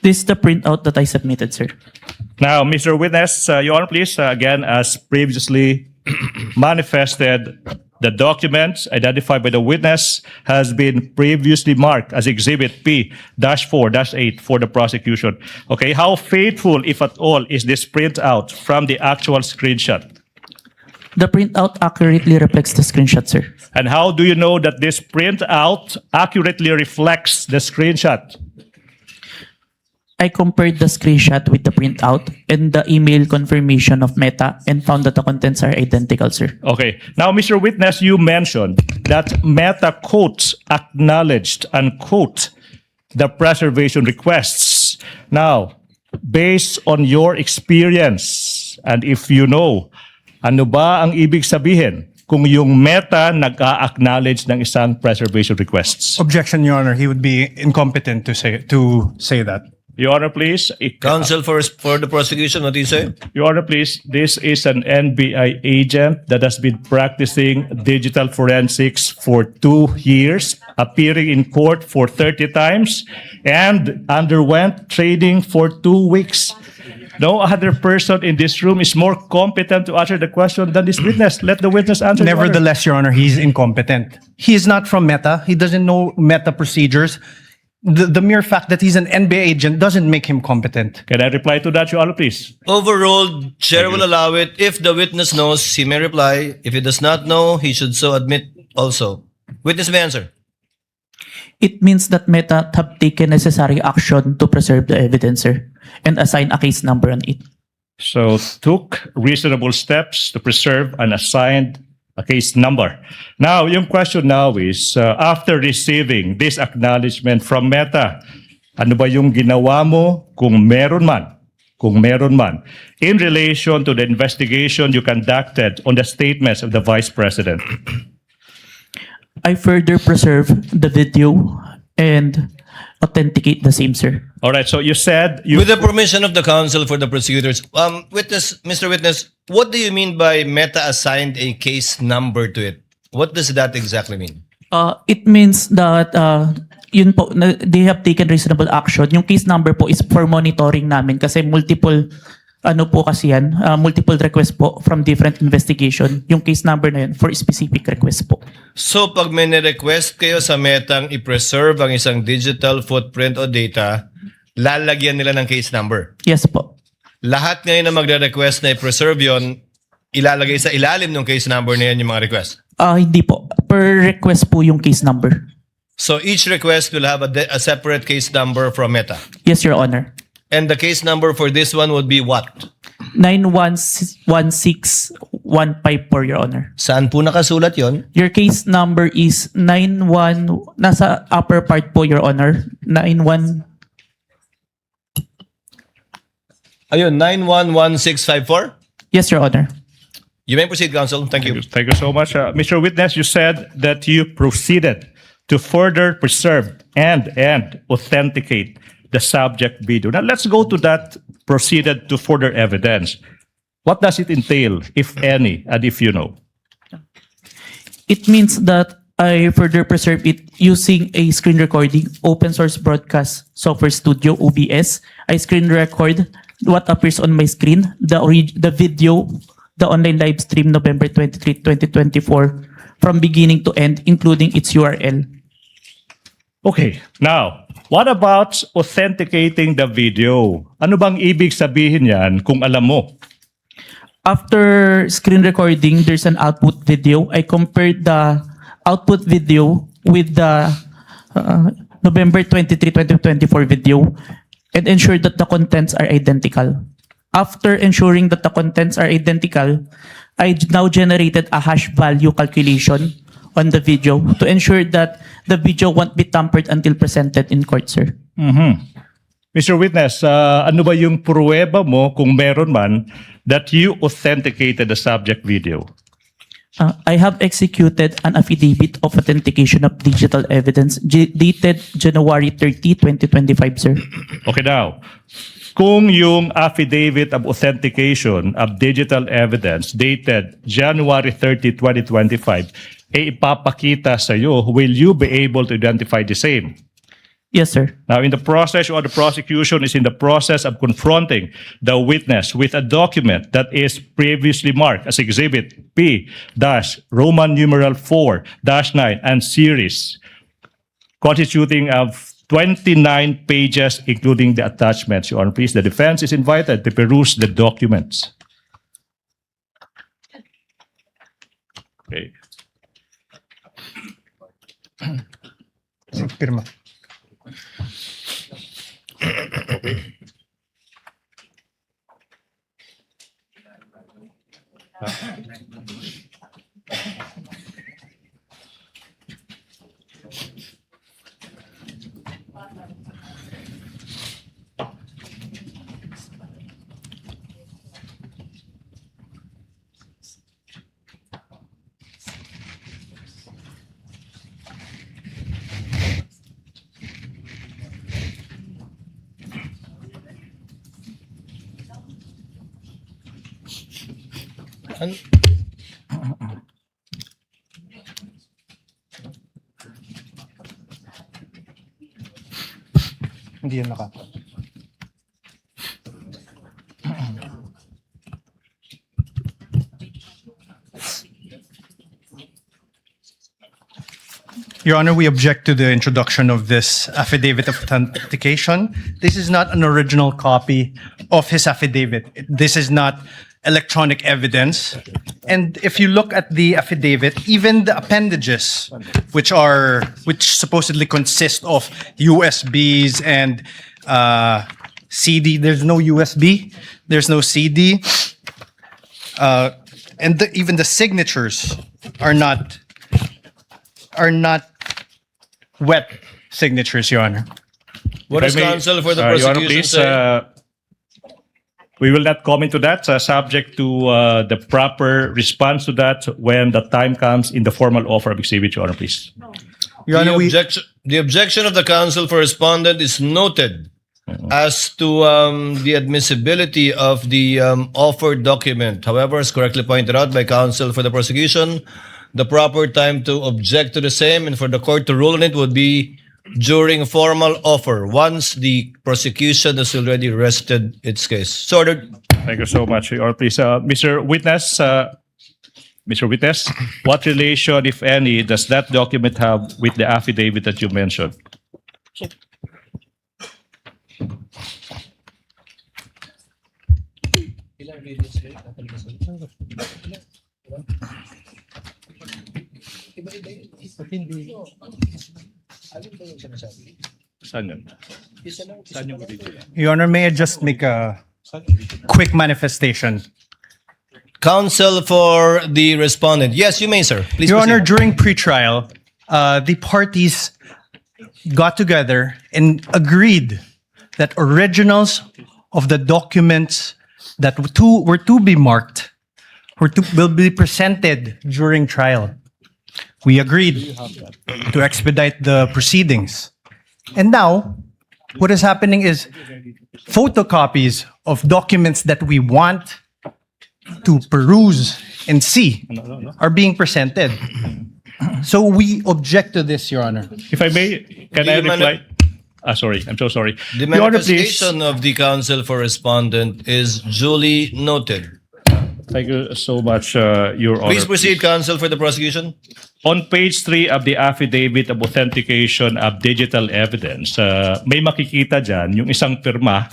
This is the printout that I submitted, sir. Now, Mr. Witness, Your Honor, please, again, as previously manifested, the documents identified by the witness has been previously marked as Exhibit P-4-8 for the prosecution. Okay, how faithful, if at all, is this printout from the actual screenshot? The printout accurately reflects the screenshot, sir. And how do you know that this printout accurately reflects the screenshot? I compared the screenshot with the printout and the email confirmation of Meta and found that the contents are identical, sir. Okay. Now, Mr. Witness, you mentioned that Meta quotes acknowledged, unquote, the preservation requests. Now, based on your experience, and if you know, ano ba ang ibig sabihin kung yung Meta nag-a-acknowledge ng isang preservation requests? Objection, Your Honor. He would be incompetent to say that. Your Honor, please. Counsel for the prosecution, what do you say? Your Honor, please, this is an NBI agent that has been practicing digital forensics for 2 years, appearing in court for 30 times, and underwent training for 2 weeks. No other person in this room is more competent to answer the question than this witness. Let the witness answer. Your Honor. Nevertheless, Your Honor, he's incompetent. He is not from Meta. He doesn't know Meta procedures. The mere fact that he's an NBA agent doesn't make him competent. Can I reply to that, Your Honor, please? Overruled. Chair will allow it. If the witness knows, he may reply. If he does not know, he should so admit also. Witness may answer. It means that Meta have taken necessary action to preserve the evidence, sir, and assign a case number on it. So took reasonable steps to preserve and assigned a case number. Now, yung question now is, after receiving this acknowledgement from Meta, ano ba yung ginawa mo kung meron man, in relation to the investigation you conducted on the statements of the Vice President? I further preserve the video and authenticate the same, sir. All right, so you said you... With the permission of the counsel for the prosecutors, Mr. Witness, what do you mean by Meta assigned a case number to it? What does that exactly mean? It means that yun po, they have taken reasonable action. Yung case number po is for monitoring namin kasi multiple multiple requests po from different investigation. Yung case number na yun for specific request po. So pag may request kayo sa Metang i-preserve ang isang digital footprint o data, lalagyan nila ng case number. Yes po. Lahat ngayon na magre-request na i-preserve yon, ilalagay sa ilalim ng case number na yan yung mga request. Hindi po. Per request po yung case number. So each request will have a separate case number from Meta. Yes, Your Honor. And the case number for this one would be what? 916154, Your Honor. Saan po nakasulat yon? Your case number is 91, nasa upper part po, Your Honor. Ayun, 911654. Yes, Your Honor. You may proceed, counsel. Thank you. Thank you so much. Mr. Witness, you said that you proceeded to further preserve and authenticate the subject video. Now, let's go to that proceeded to further evidence. What does it entail, if any, and if you know? It means that I further preserve it using a screen recording, open source broadcast software studio, OBS. I screen record what appears on my screen, the video, the online live stream November 23, 2024, from beginning to end, including its URL. Okay, now, what about authenticating the video? Ano bang ibig sabihin yan kung alam mo? After screen recording, there's an output video. I compared the output video with the November 23, 2024 video and ensured that the contents are identical. After ensuring that the contents are identical, I now generated a hash value calculation on the video to ensure that the video won't be tampered until presented in court, sir. Mr. Witness, ano ba yung pruweba mo kung meron man that you authenticated the subject video? I have executed an affidavit of authentication of digital evidence dated January 30, 2025, sir. Okay, now, kung yung affidavit of authentication of digital evidence dated January 30, 2025, ipapakita sa'yo, will you be able to identify the same? Yes, sir. Now, in the process, or the prosecution is in the process of confronting the witness with a document that is previously marked as Exhibit P-Roman numeral 4-9 and series, constituting of 29 pages, including the attachments. Your Honor, please, the defense is invited to peruse the documents. Okay. Pirma. Hindi yan naka. Your Honor, we object to the introduction of this affidavit of authentication. This is not an original copy of his affidavit. This is not electronic evidence. And if you look at the affidavit, even the appendages, which supposedly consist of USBs and CD, there's no USB, there's no CD, and even the signatures are not wet signatures, Your Honor. What is If I may, counsel for the Your Honor, prosecution please, say? we will not comment to that, subject to the proper response to that when the time comes in the formal offer of exhibit, Your Honor, please. Your Honor, The objection of the counsel for respondent is noted as to the admissibility of the offered document. However, as correctly pointed out by counsel for the prosecution, the proper time to object to the same and for the court to rule on it would be during formal offer, once the prosecution has already rested its case. So ordered. Thank you so much, Your Honor, please. Mr. Witness, what relation, if any, does that document have with the affidavit that you mentioned? Saan yun? Saan yung video? Your Honor, may I just make a quick manifestation? Counsel for the respondent. Yes, you may, sir. Please Your proceed. Honor, during pretrial, the parties got together and agreed that originals of the documents that were to be marked will be presented during trial. We agreed to expedite the proceedings. And now, what is happening is photocopies of documents that we want to peruse and see are being presented. So we object to this, Your Honor. If I may, can I reply? Sorry, I'm so sorry. The Your Honor, please. manifestation of the counsel for respondent is duly noted. Thank you so much, Your Honor. Please proceed, counsel, for the prosecution. On page 3 of the affidavit of authentication of digital evidence, may makikita dyan yung isang pirma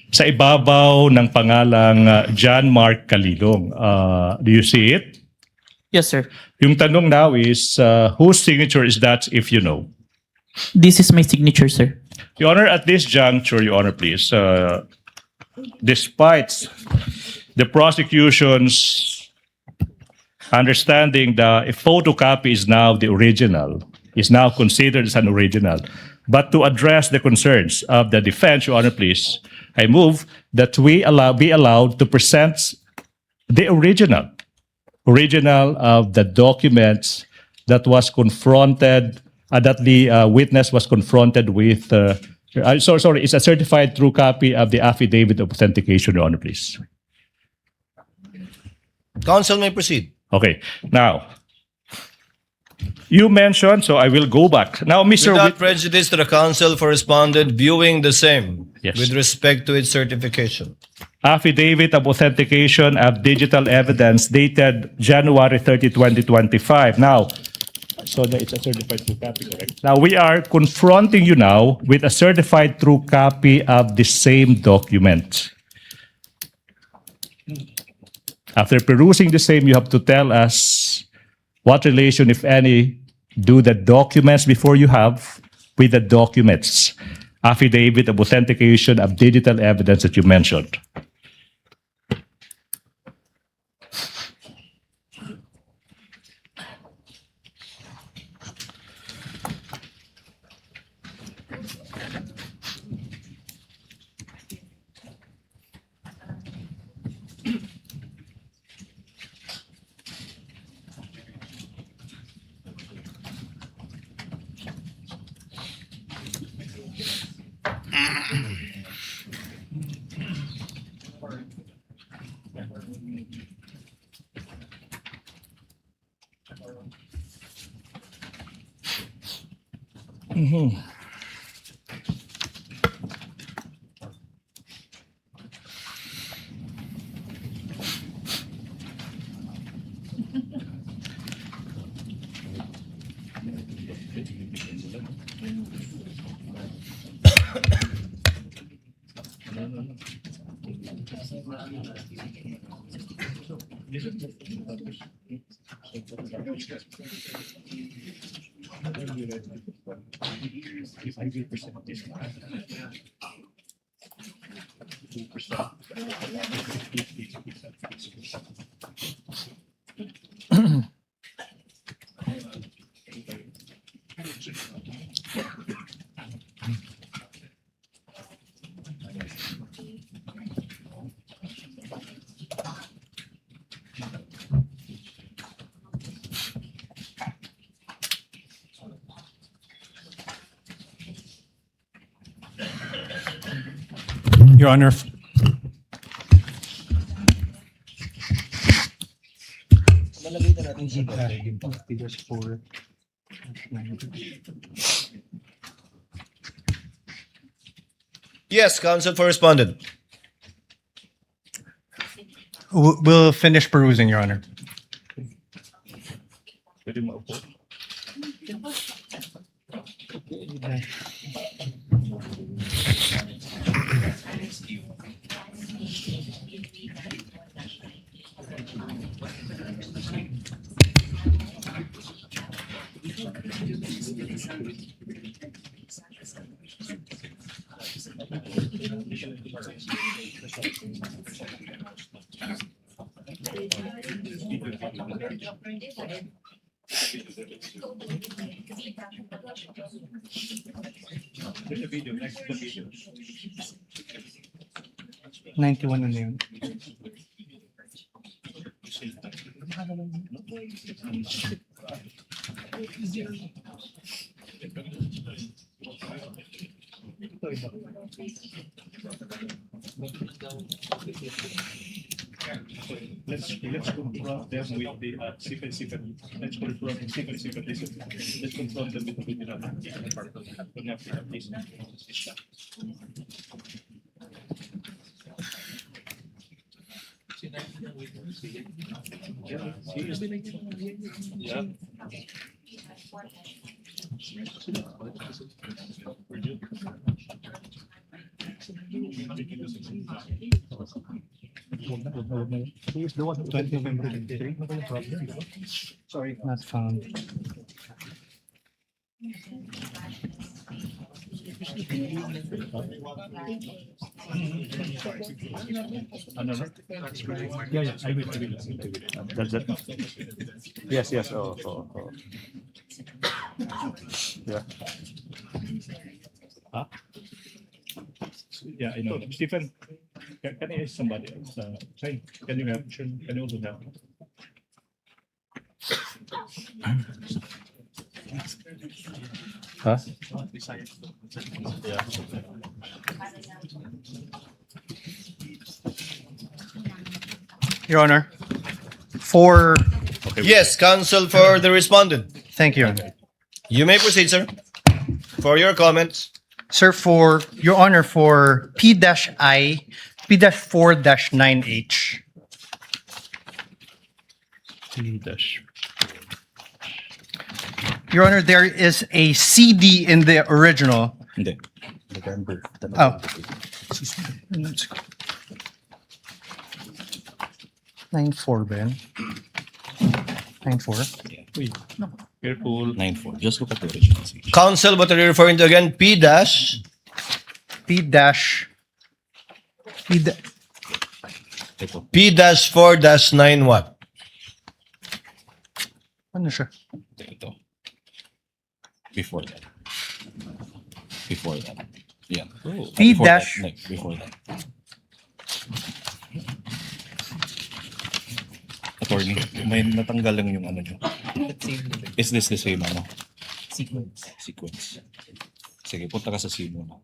sa ibabaw ng pangalang John Mark Calilong. Do you see it? Yes, sir. Yung tanong now is, whose signature is that if you know? This is my signature, sir. Your Honor, at this juncture, Your Honor, please, despite the prosecution's understanding that a photocopy is now the original, is now considered as an original, but to address the concerns of the defense, Your Honor, please, I move that we be allowed to present the original of the documents that was confronted, that the witness was confronted with. Sorry, it's a certified true copy of the affidavit of authentication, Your Honor, please. Counsel may proceed. Okay, now, you mentioned, so I will go back. Now, Mr. Without prejudice to the counsel for respondent viewing the same Yes. with respect to its certification. Affidavit of authentication of digital evidence dated January 30, 2025. Now, so that it's a certified true copy, correct? Now, we are confronting you now with a certified true copy of the same document. After perusing the same, you have to tell us what relation, if any, do the documents before you have with the documents, affidavit of authentication of digital evidence that you mentioned. Your Honor, Yes, counsel for respondent. we'll finish perusing, Your Honor. 91 na yun. Let's confront them with the civil. Let's confront them civil. Let's confront them with Sorry, not found. Yeah, I will. That's it. Yes. Oh. Yeah. Huh? Yeah, I know. Stephen, can I ask somebody else? Say, can you help? Can you also help? Huh? Yeah. Your Honor, for... Yes, counsel for the respondent. Thank you, Your Honor. You may proceed, sir. For your comments. Sir, for Your Honor, for P-I, P-4-9H. Your Honor, there is a CD in the original. Hindi. November. Oh. 9-4 ba yan? 9-4? Careful. 9-4. Just look at the original page. Counsel, what are you referring to again? P dash. Ito. P dash 4 dash 9 what? Ano siya? Ito. Before that. Yeah. P Before dash- that. No, before that. Attorney, may natanggal lang yung ano nyo. Is this the same ano? Sequence. Sige, punta ka sa C muna.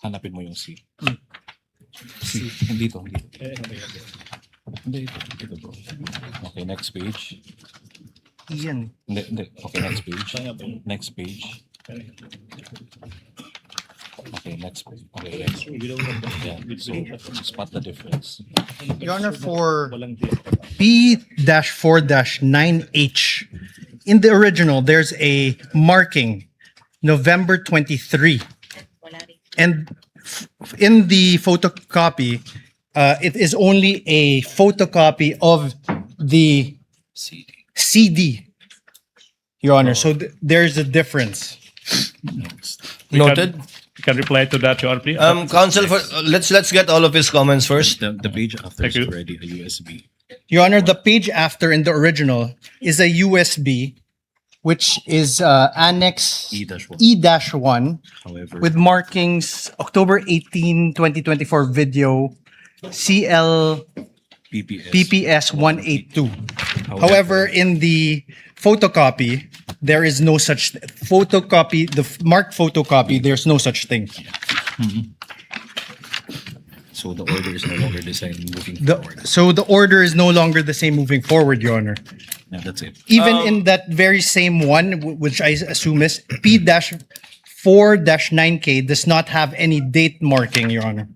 Hanapin mo yung C. C. Hindi ito. Hindi ito bro. Okay, next page. Iyan. Hindi. Okay, next page. Next page. Okay, next page. Okay, next. Yeah, so spot the difference. Your Honor, for P-4-9H, in the original, there's a marking, November 23. And in the photocopy, it is only a photocopy of the CD, Your Honor. So there's a difference. Noted. You can reply to that, Your Honor, please. Counsel, for let's get all of his comments first. The page after Thank is you. already a USB. Your Honor, the page after in the original is a USB, which is Annex E-1. E-1 However, with markings October 18, 2024 video CL PPS 182. However, in the photocopy, there is no such photocopy, the marked photocopy, there's no such thing. so the order is no longer the same moving forward. So the order is no longer the same moving forward, Your Honor. Yeah, that's it. Even in that very same one, which I assume is P-4-9K, does not have any date marking, Your Honor.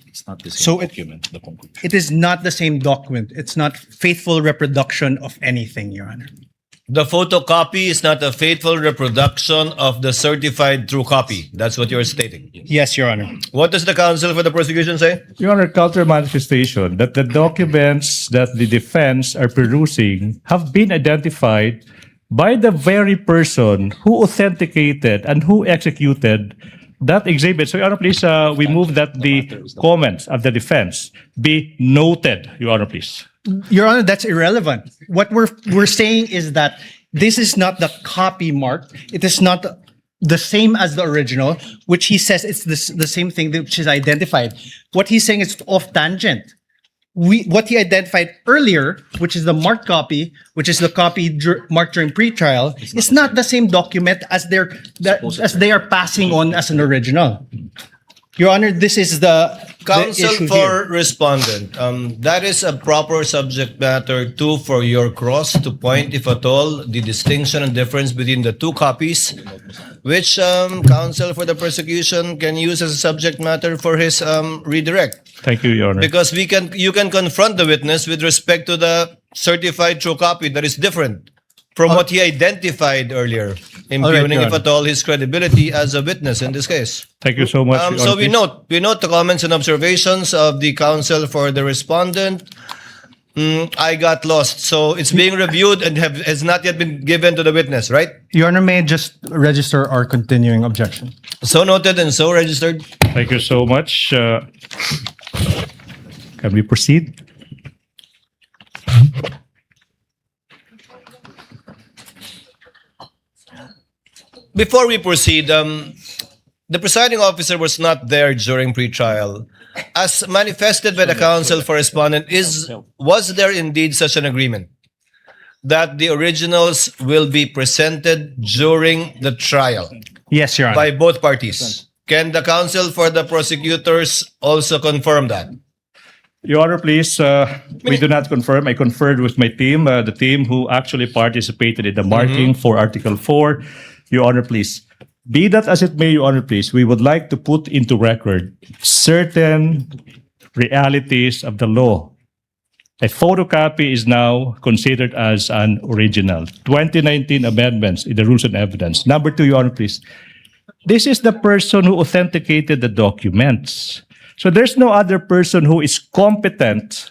It's not the same So document, the conclusion. It is not the same document. It's not faithful reproduction of anything, Your Honor. The photocopy is not a faithful reproduction of the certified true copy. That's what you're stating. Yes, Your Honor. What does the counsel for the prosecution say? Your Honor, counter manifestation that the documents that the defense are perusing have been identified by the very person who authenticated and who executed that exhibit. So, Your Honor, please, we move that the comments of the defense be noted, Your Honor, please. Your Honor, that's irrelevant. What we're saying is that this is not the copy mark. It is not the same as the original, which he says it's the same thing which is identified. What he's saying is off tangent. What he identified earlier, which is the marked copy, which is the copy marked during pre-trial, is not the same document as they are passing on as an original. Your Honor, this is the Counsel issue for here. respondent, that is a proper subject matter too for your cross to point, if at all, the distinction and difference between the two copies, which counsel for the prosecution can use as a subject matter for his redirect. Thank you, Your Honor. Because you can confront the witness with respect to the certified true copy that is different from what he identified earlier, impugning, Your if Honor. at all, his credibility as a witness in this case. Thank you so much, Your So Honor. we Please. note the comments and observations of the counsel for the respondent. I got lost. So it's being reviewed and has not yet been given to the witness, right? Your Honor, may I just register our continuing objection? So noted and so registered. Thank you so much. Can we proceed? Before we proceed, the presiding officer was not there during pretrial. As manifested by the counsel for respondent, was there indeed such an agreement that the originals will be presented during the trial Yes, Your Honor. by both parties? Can the counsel for the prosecutors also confirm that? Your Honor, please, we do not confirm. I conferred with my team, the team who actually participated in the marking for Article 4. Your Honor, please. Be that as it may, Your Honor, please, we would like to put into record certain realities of the law. A photocopy is now considered as an original. 2019 amendments in the Rules and Evidence. Number 2, Your Honor, please. This is the person who authenticated the documents. So there's no other person who is competent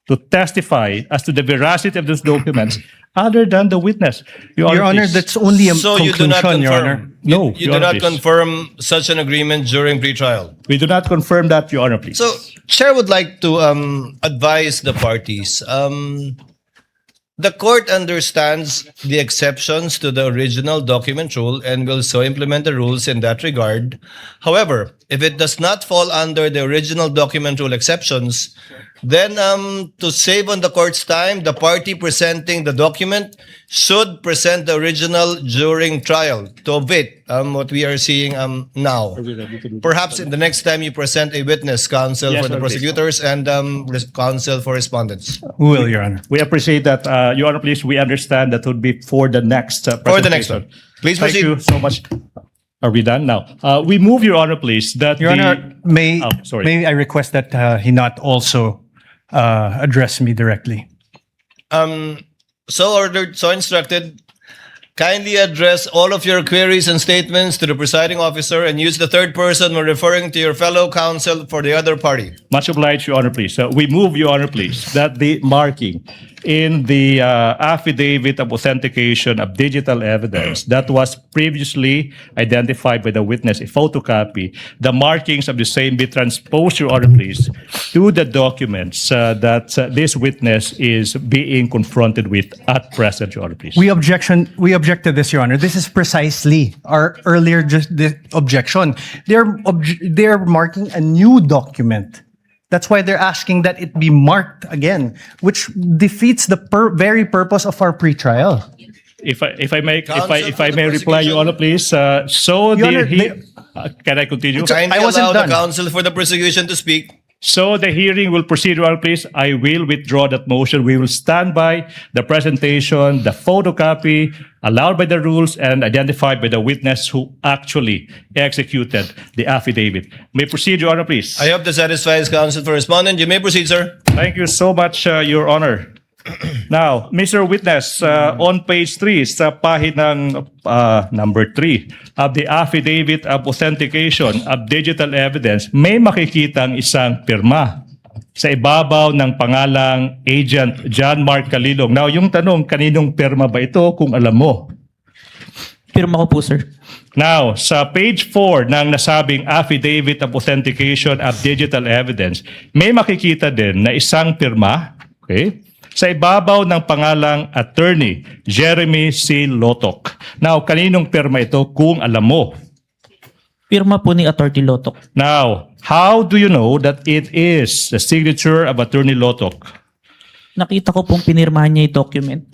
to testify as to the veracity of those documents other than the witness. Your Honor, please. that's only a So you do not conclusion, Your Honor. confirm? No, You Your do Honor, not please. confirm such an agreement during pretrial? We do not confirm that, Your Honor, please. So, Chair would like to advise the parties. The court understands the exceptions to the original document rule and will so implement the rules in that regard. However, if it does not fall under the original document rule exceptions, then to save on the court's time, the party presenting the document should present the original during trial to avoid what we are seeing now. Perhaps in the next time you present a witness, counsel Yes, for the Your Honor, please. prosecutors and counsel for respondents. We will, Your Honor. We appreciate that, Your Honor, please. We understand that would be for the next For the next one. presentation. Please Thank proceed. you so much. Are we done now? We move, Your Honor, please, that Your Honor, may sorry. I request that he not also address me directly? So ordered, so instructed. Kindly address all of your queries and statements to the presiding officer and use the third person when referring to your fellow counsel for the other party. Much obliged, Your Honor, please. We move, Your Honor, please, that the marking in the affidavit of authentication of digital evidence that was previously identified by the witness, a photocopy, the markings of the same be transposed, Your Honor, please, to the documents that this witness is being confronted with at present, Your Honor, please. We object to this, Your Honor. This is precisely our earlier objection. They're marking a new document. That's why they're asking that it be marked again, which defeats the very purpose of our pretrial. If I may Counsel for the reply, prosecution. Your Honor, please. Your Honor, Can I continue? Kindly I wasn't allow done. the counsel for the prosecution to speak. So the hearing will proceed, Your Honor, please. I will withdraw that motion. We will stand by the presentation, the photocopy allowed by the rules and identified by the witness who actually executed the affidavit. May proceed, Your Honor, please. I hope this satisfies counsel for respondent. You may proceed, sir. Thank you so much, Your Honor. Now, Mr. Witness, on page 3, sa pahinang number 3 of the affidavit of authentication of digital evidence, may makikitang isang pirma sa ibabaw ng pangalang Agent John Mark Calilong. Now, yung tanong, kaninong pirma ba ito kung alam mo? Pirma ko po, sir. Now, sa page 4 ng nasabing affidavit of authentication of digital evidence, may makikita din na isang pirma, okay? sa ibabaw ng pangalang Attorney Jeremy C. Lotok. Now, kaninong pirma ito kung alam mo? Pirma po ni Atty. Lotok. Now, how do you know that it is the signature of Attorney Lotok? Nakita ko pong pinirmahan niya yung document.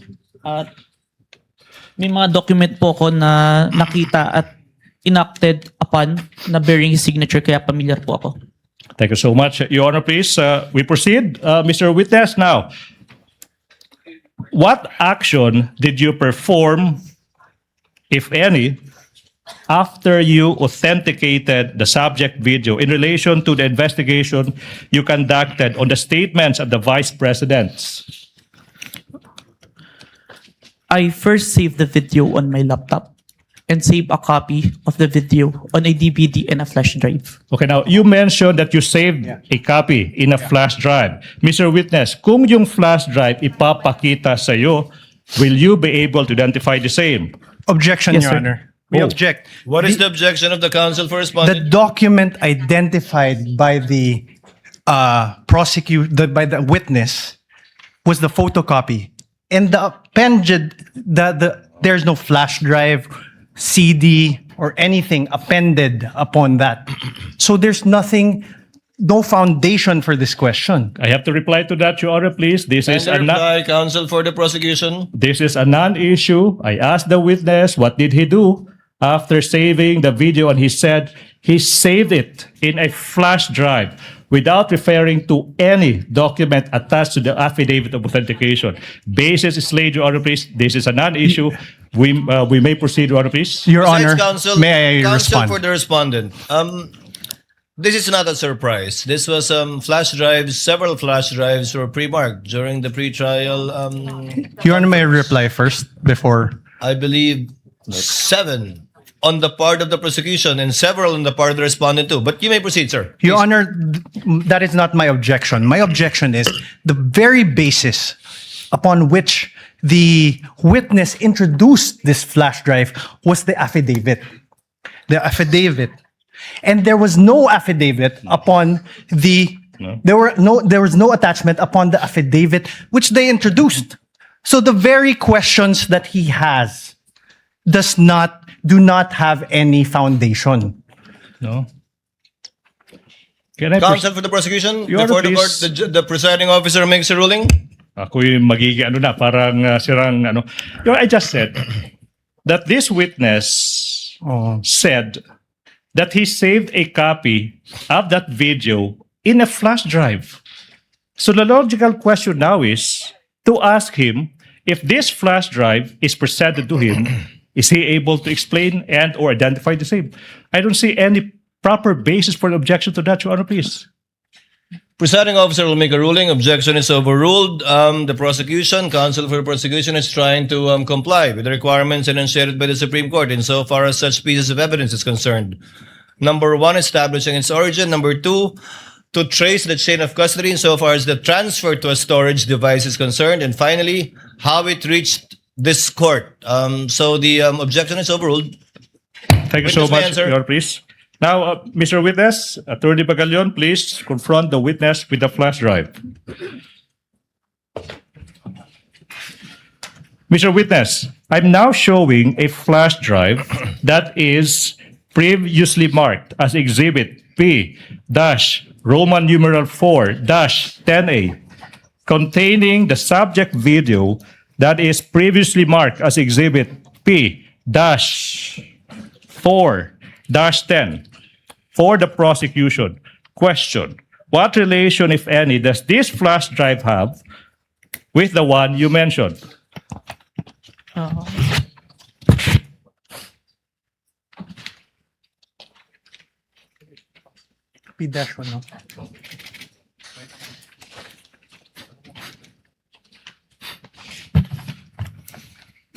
At may mga document po ko na nakita at enacted upon na bearing his signature, kaya familiar po ako. Thank you so much. Your Honor, please, we proceed. Mr. Witness, now, what action did you perform, if any, after you authenticated the subject video in relation to the investigation you conducted on the statements of the Vice Presidents? I first saved the video on my laptop and saved a copy of the video on a DVD and a flash drive. Okay, now, you mentioned that you saved a copy in a flash drive. Mr. Witness, kung yung flash drive ipapakita sa iyo, will you be able to identify the same? Objection, Yes, Your sir. Honor. We Oh. object. What is the objection of the counsel for The respondent? document identified by the by the witness was the photocopy, and the appended there's no flash drive, CD, or anything appended upon that. So there's nothing, no foundation for this question. I have to reply to that, Your Honor, please. This is a And reply, counsel for the prosecution. This is a non-issue. I asked the witness, what did he do after saving the video? And he said he saved it in a flash drive without referring to any document attached to the affidavit of authentication. Basis is laid, Your Honor, please. This is a non-issue. We may proceed, Your Honor, please. Your Besides, Honor, counsel, may I counsel respond? for the respondent. This is not a surprise. This was flash drives. Several flash drives were pre-marked during the pre-trial. Your Honor, may I reply first before? I believe 7 on the part of the prosecution and several on the part of the respondent too. But you may proceed, sir. Your Please. Honor, that is not my objection. My objection is the very basis upon which the witness introduced this flash drive was the affidavit. The affidavit. And there was no affidavit upon the there was no attachment upon the affidavit which they introduced. So the very questions that he has do not have any foundation. No. Can I Counsel for the prosecution. Your Before Honor, the court, please. the presiding officer makes a ruling. Ako yung magiging parang sirang I just said that this witness said that he saved a copy of that video in a flash drive. So the logical question now is to ask him if this flash drive is presented to him, is he able to explain and or identify the same? I don't see any proper basis for an objection to that, Your Honor, please. Presiding officer will make a ruling. Objection is overruled. The prosecution, counsel for the prosecution, is trying to comply with the requirements enunciated by the Supreme Court insofar as such pieces of evidence is concerned. Number 1, establishing its origin. Number 2, to trace the chain of custody insofar as the transfer to a storage device is concerned. And finally, how it reached this court. So the objection is overruled. Thank you so Witness may much, answer. Your Honor, please. Now, Mr. Witness, Attorney Bagalion, please confront the witness with the flash drive. Mr. Witness, I'm now showing a flash drive that is previously marked as Exhibit P-Roman numeral 4-10A, containing the subject video that is previously marked as Exhibit P-4-10 for the prosecution. Question: what relation, if any, does this flash drive have with the one you mentioned? P-1, no?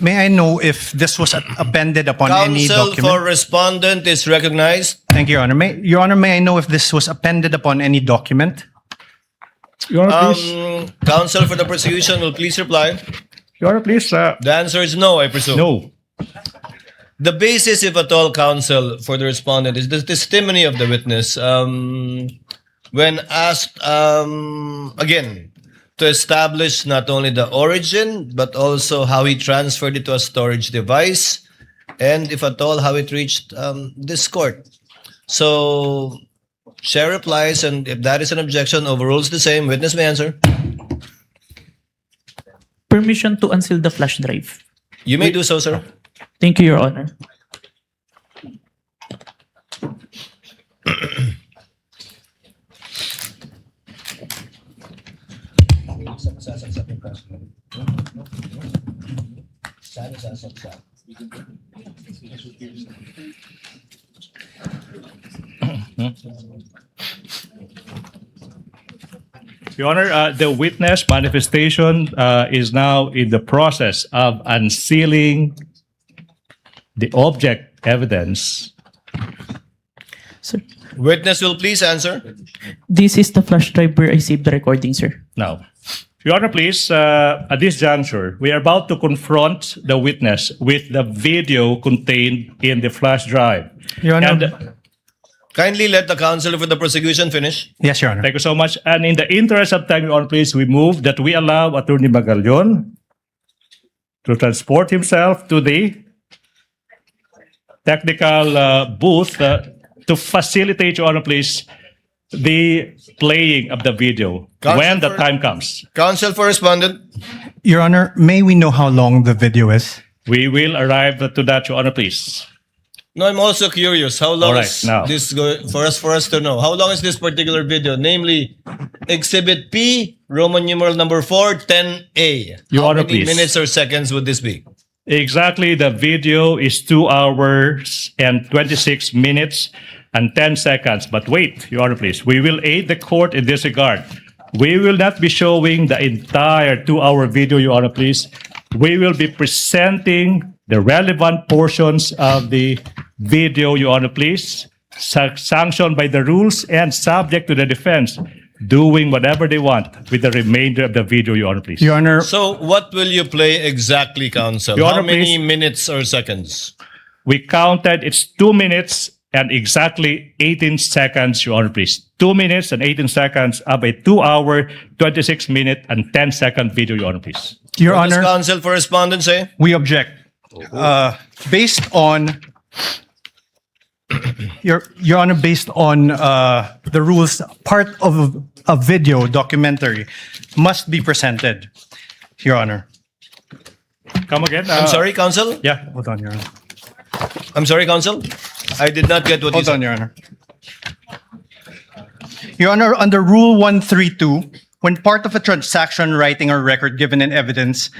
May I know if this was appended upon any Counsel document? for respondent is recognized. Thank you, Your Honor. Your Honor, may I know if this was appended upon any document? Your Honor, please. Counsel for the prosecution will please reply. Your Honor, please. The answer is no, I presume. No. The basis, if at all, counsel for the respondent is the testimony of the witness. When asked again to establish not only the origin, but also how he transferred it to a storage device, and if at all, how it reached this court. So, Chair replies, and if that is an objection, overrules the same. Witness may answer. Permission to unseal the flash drive. You may do so, sir. Thank you, Your Honor. Your Honor, the witness manifestation is now in the process of unsealing the object evidence. Sir, Witness will please answer. this is the flash drive where I saved the recording, sir. Now, Your Honor, please, at this juncture, we are about to confront the witness with the video contained in the flash drive. Your Honor. And, Kindly let the counsel for the prosecution finish. Yes, Your Honor. thank you so much. And in the interest of time, Your Honor, please, we move that we allow Attorney Magallaon to transport himself to the technical booth to facilitate, Your Honor, please, the playing of the video when the time comes. Counsel for respondent. Your Honor, may we know how long the video is? We will arrive to that, Your Honor, please. No, I'm also curious. How long All right, is now. this for us to know? How long is this particular video? Namely, Exhibit P, Roman numeral number 4, 10A. Your How Honor, many please. minutes or seconds would this be? Exactly, the video is 2 hours and 26 minutes and 10 seconds. But wait, Your Honor, please. We will aid the court in this regard. We will not be showing the entire 2-hour video, Your Honor, please. We will be presenting the relevant portions of the video, Your Honor, please, sanctioned by the rules and subject to the defense doing whatever they want with the remainder of the video, Your Honor, please. Your Honor, So, what will you play exactly, counsel? Your How Honor, many please. minutes or seconds? We counted, it's 2 minutes and exactly 18 seconds, Your Honor, please. 2 minutes and 18 seconds of a 2-hour, 26-minute and 10-second video, Your Honor, please. Your What does Honor, counsel for respondent say? we object. Based on Your Honor, based on the rules, part of a video documentary must be presented, Your Honor. Come again? I'm sorry, counsel? Yeah. Hold on, Your Honor. I'm sorry, counsel? I did not get what you Hold said. on, Your Honor. Your Honor, under Rule 132, when part of a transaction, writing, or record given in evidence,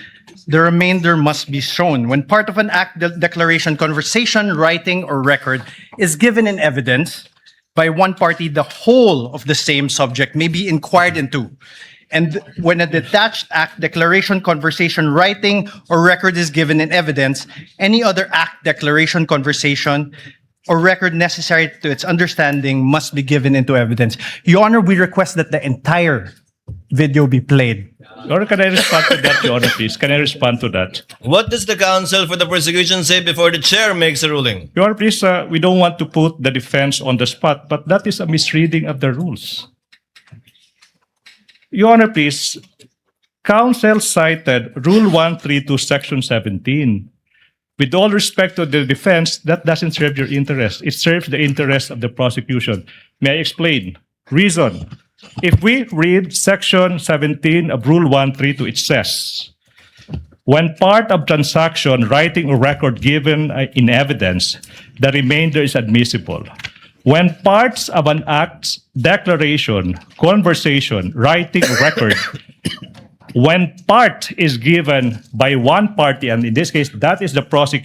the remainder must be shown. When part of an act, declaration, conversation, writing, or record is given in evidence by one party, the whole of the same subject may be inquired into. And when a detached act, declaration, conversation, writing, or record is given in evidence, any other act, declaration, conversation, or record necessary to its understanding must be given into evidence. Your Honor, we request that the entire video be played. Your Honor, can I respond to that, Your Honor, please? Can I respond to that? What does the counsel for the prosecution say before the chair makes a ruling? Your Honor, please, we don't want to put the defense on the spot, but that is a misreading of the rules. Your Honor, please, counsel cited Rule 132, Section 17. With all respect to the defense, that doesn't serve your interest. It serves the interest of the prosecution. May I explain? Reason. If we read Section 17 of Rule 132, it says, when part of transaction, writing, or record given in evidence, the remainder is admissible. When parts of an act, declaration, conversation, writing, or record, when part is given by one party, and in this case, that is the prosecution,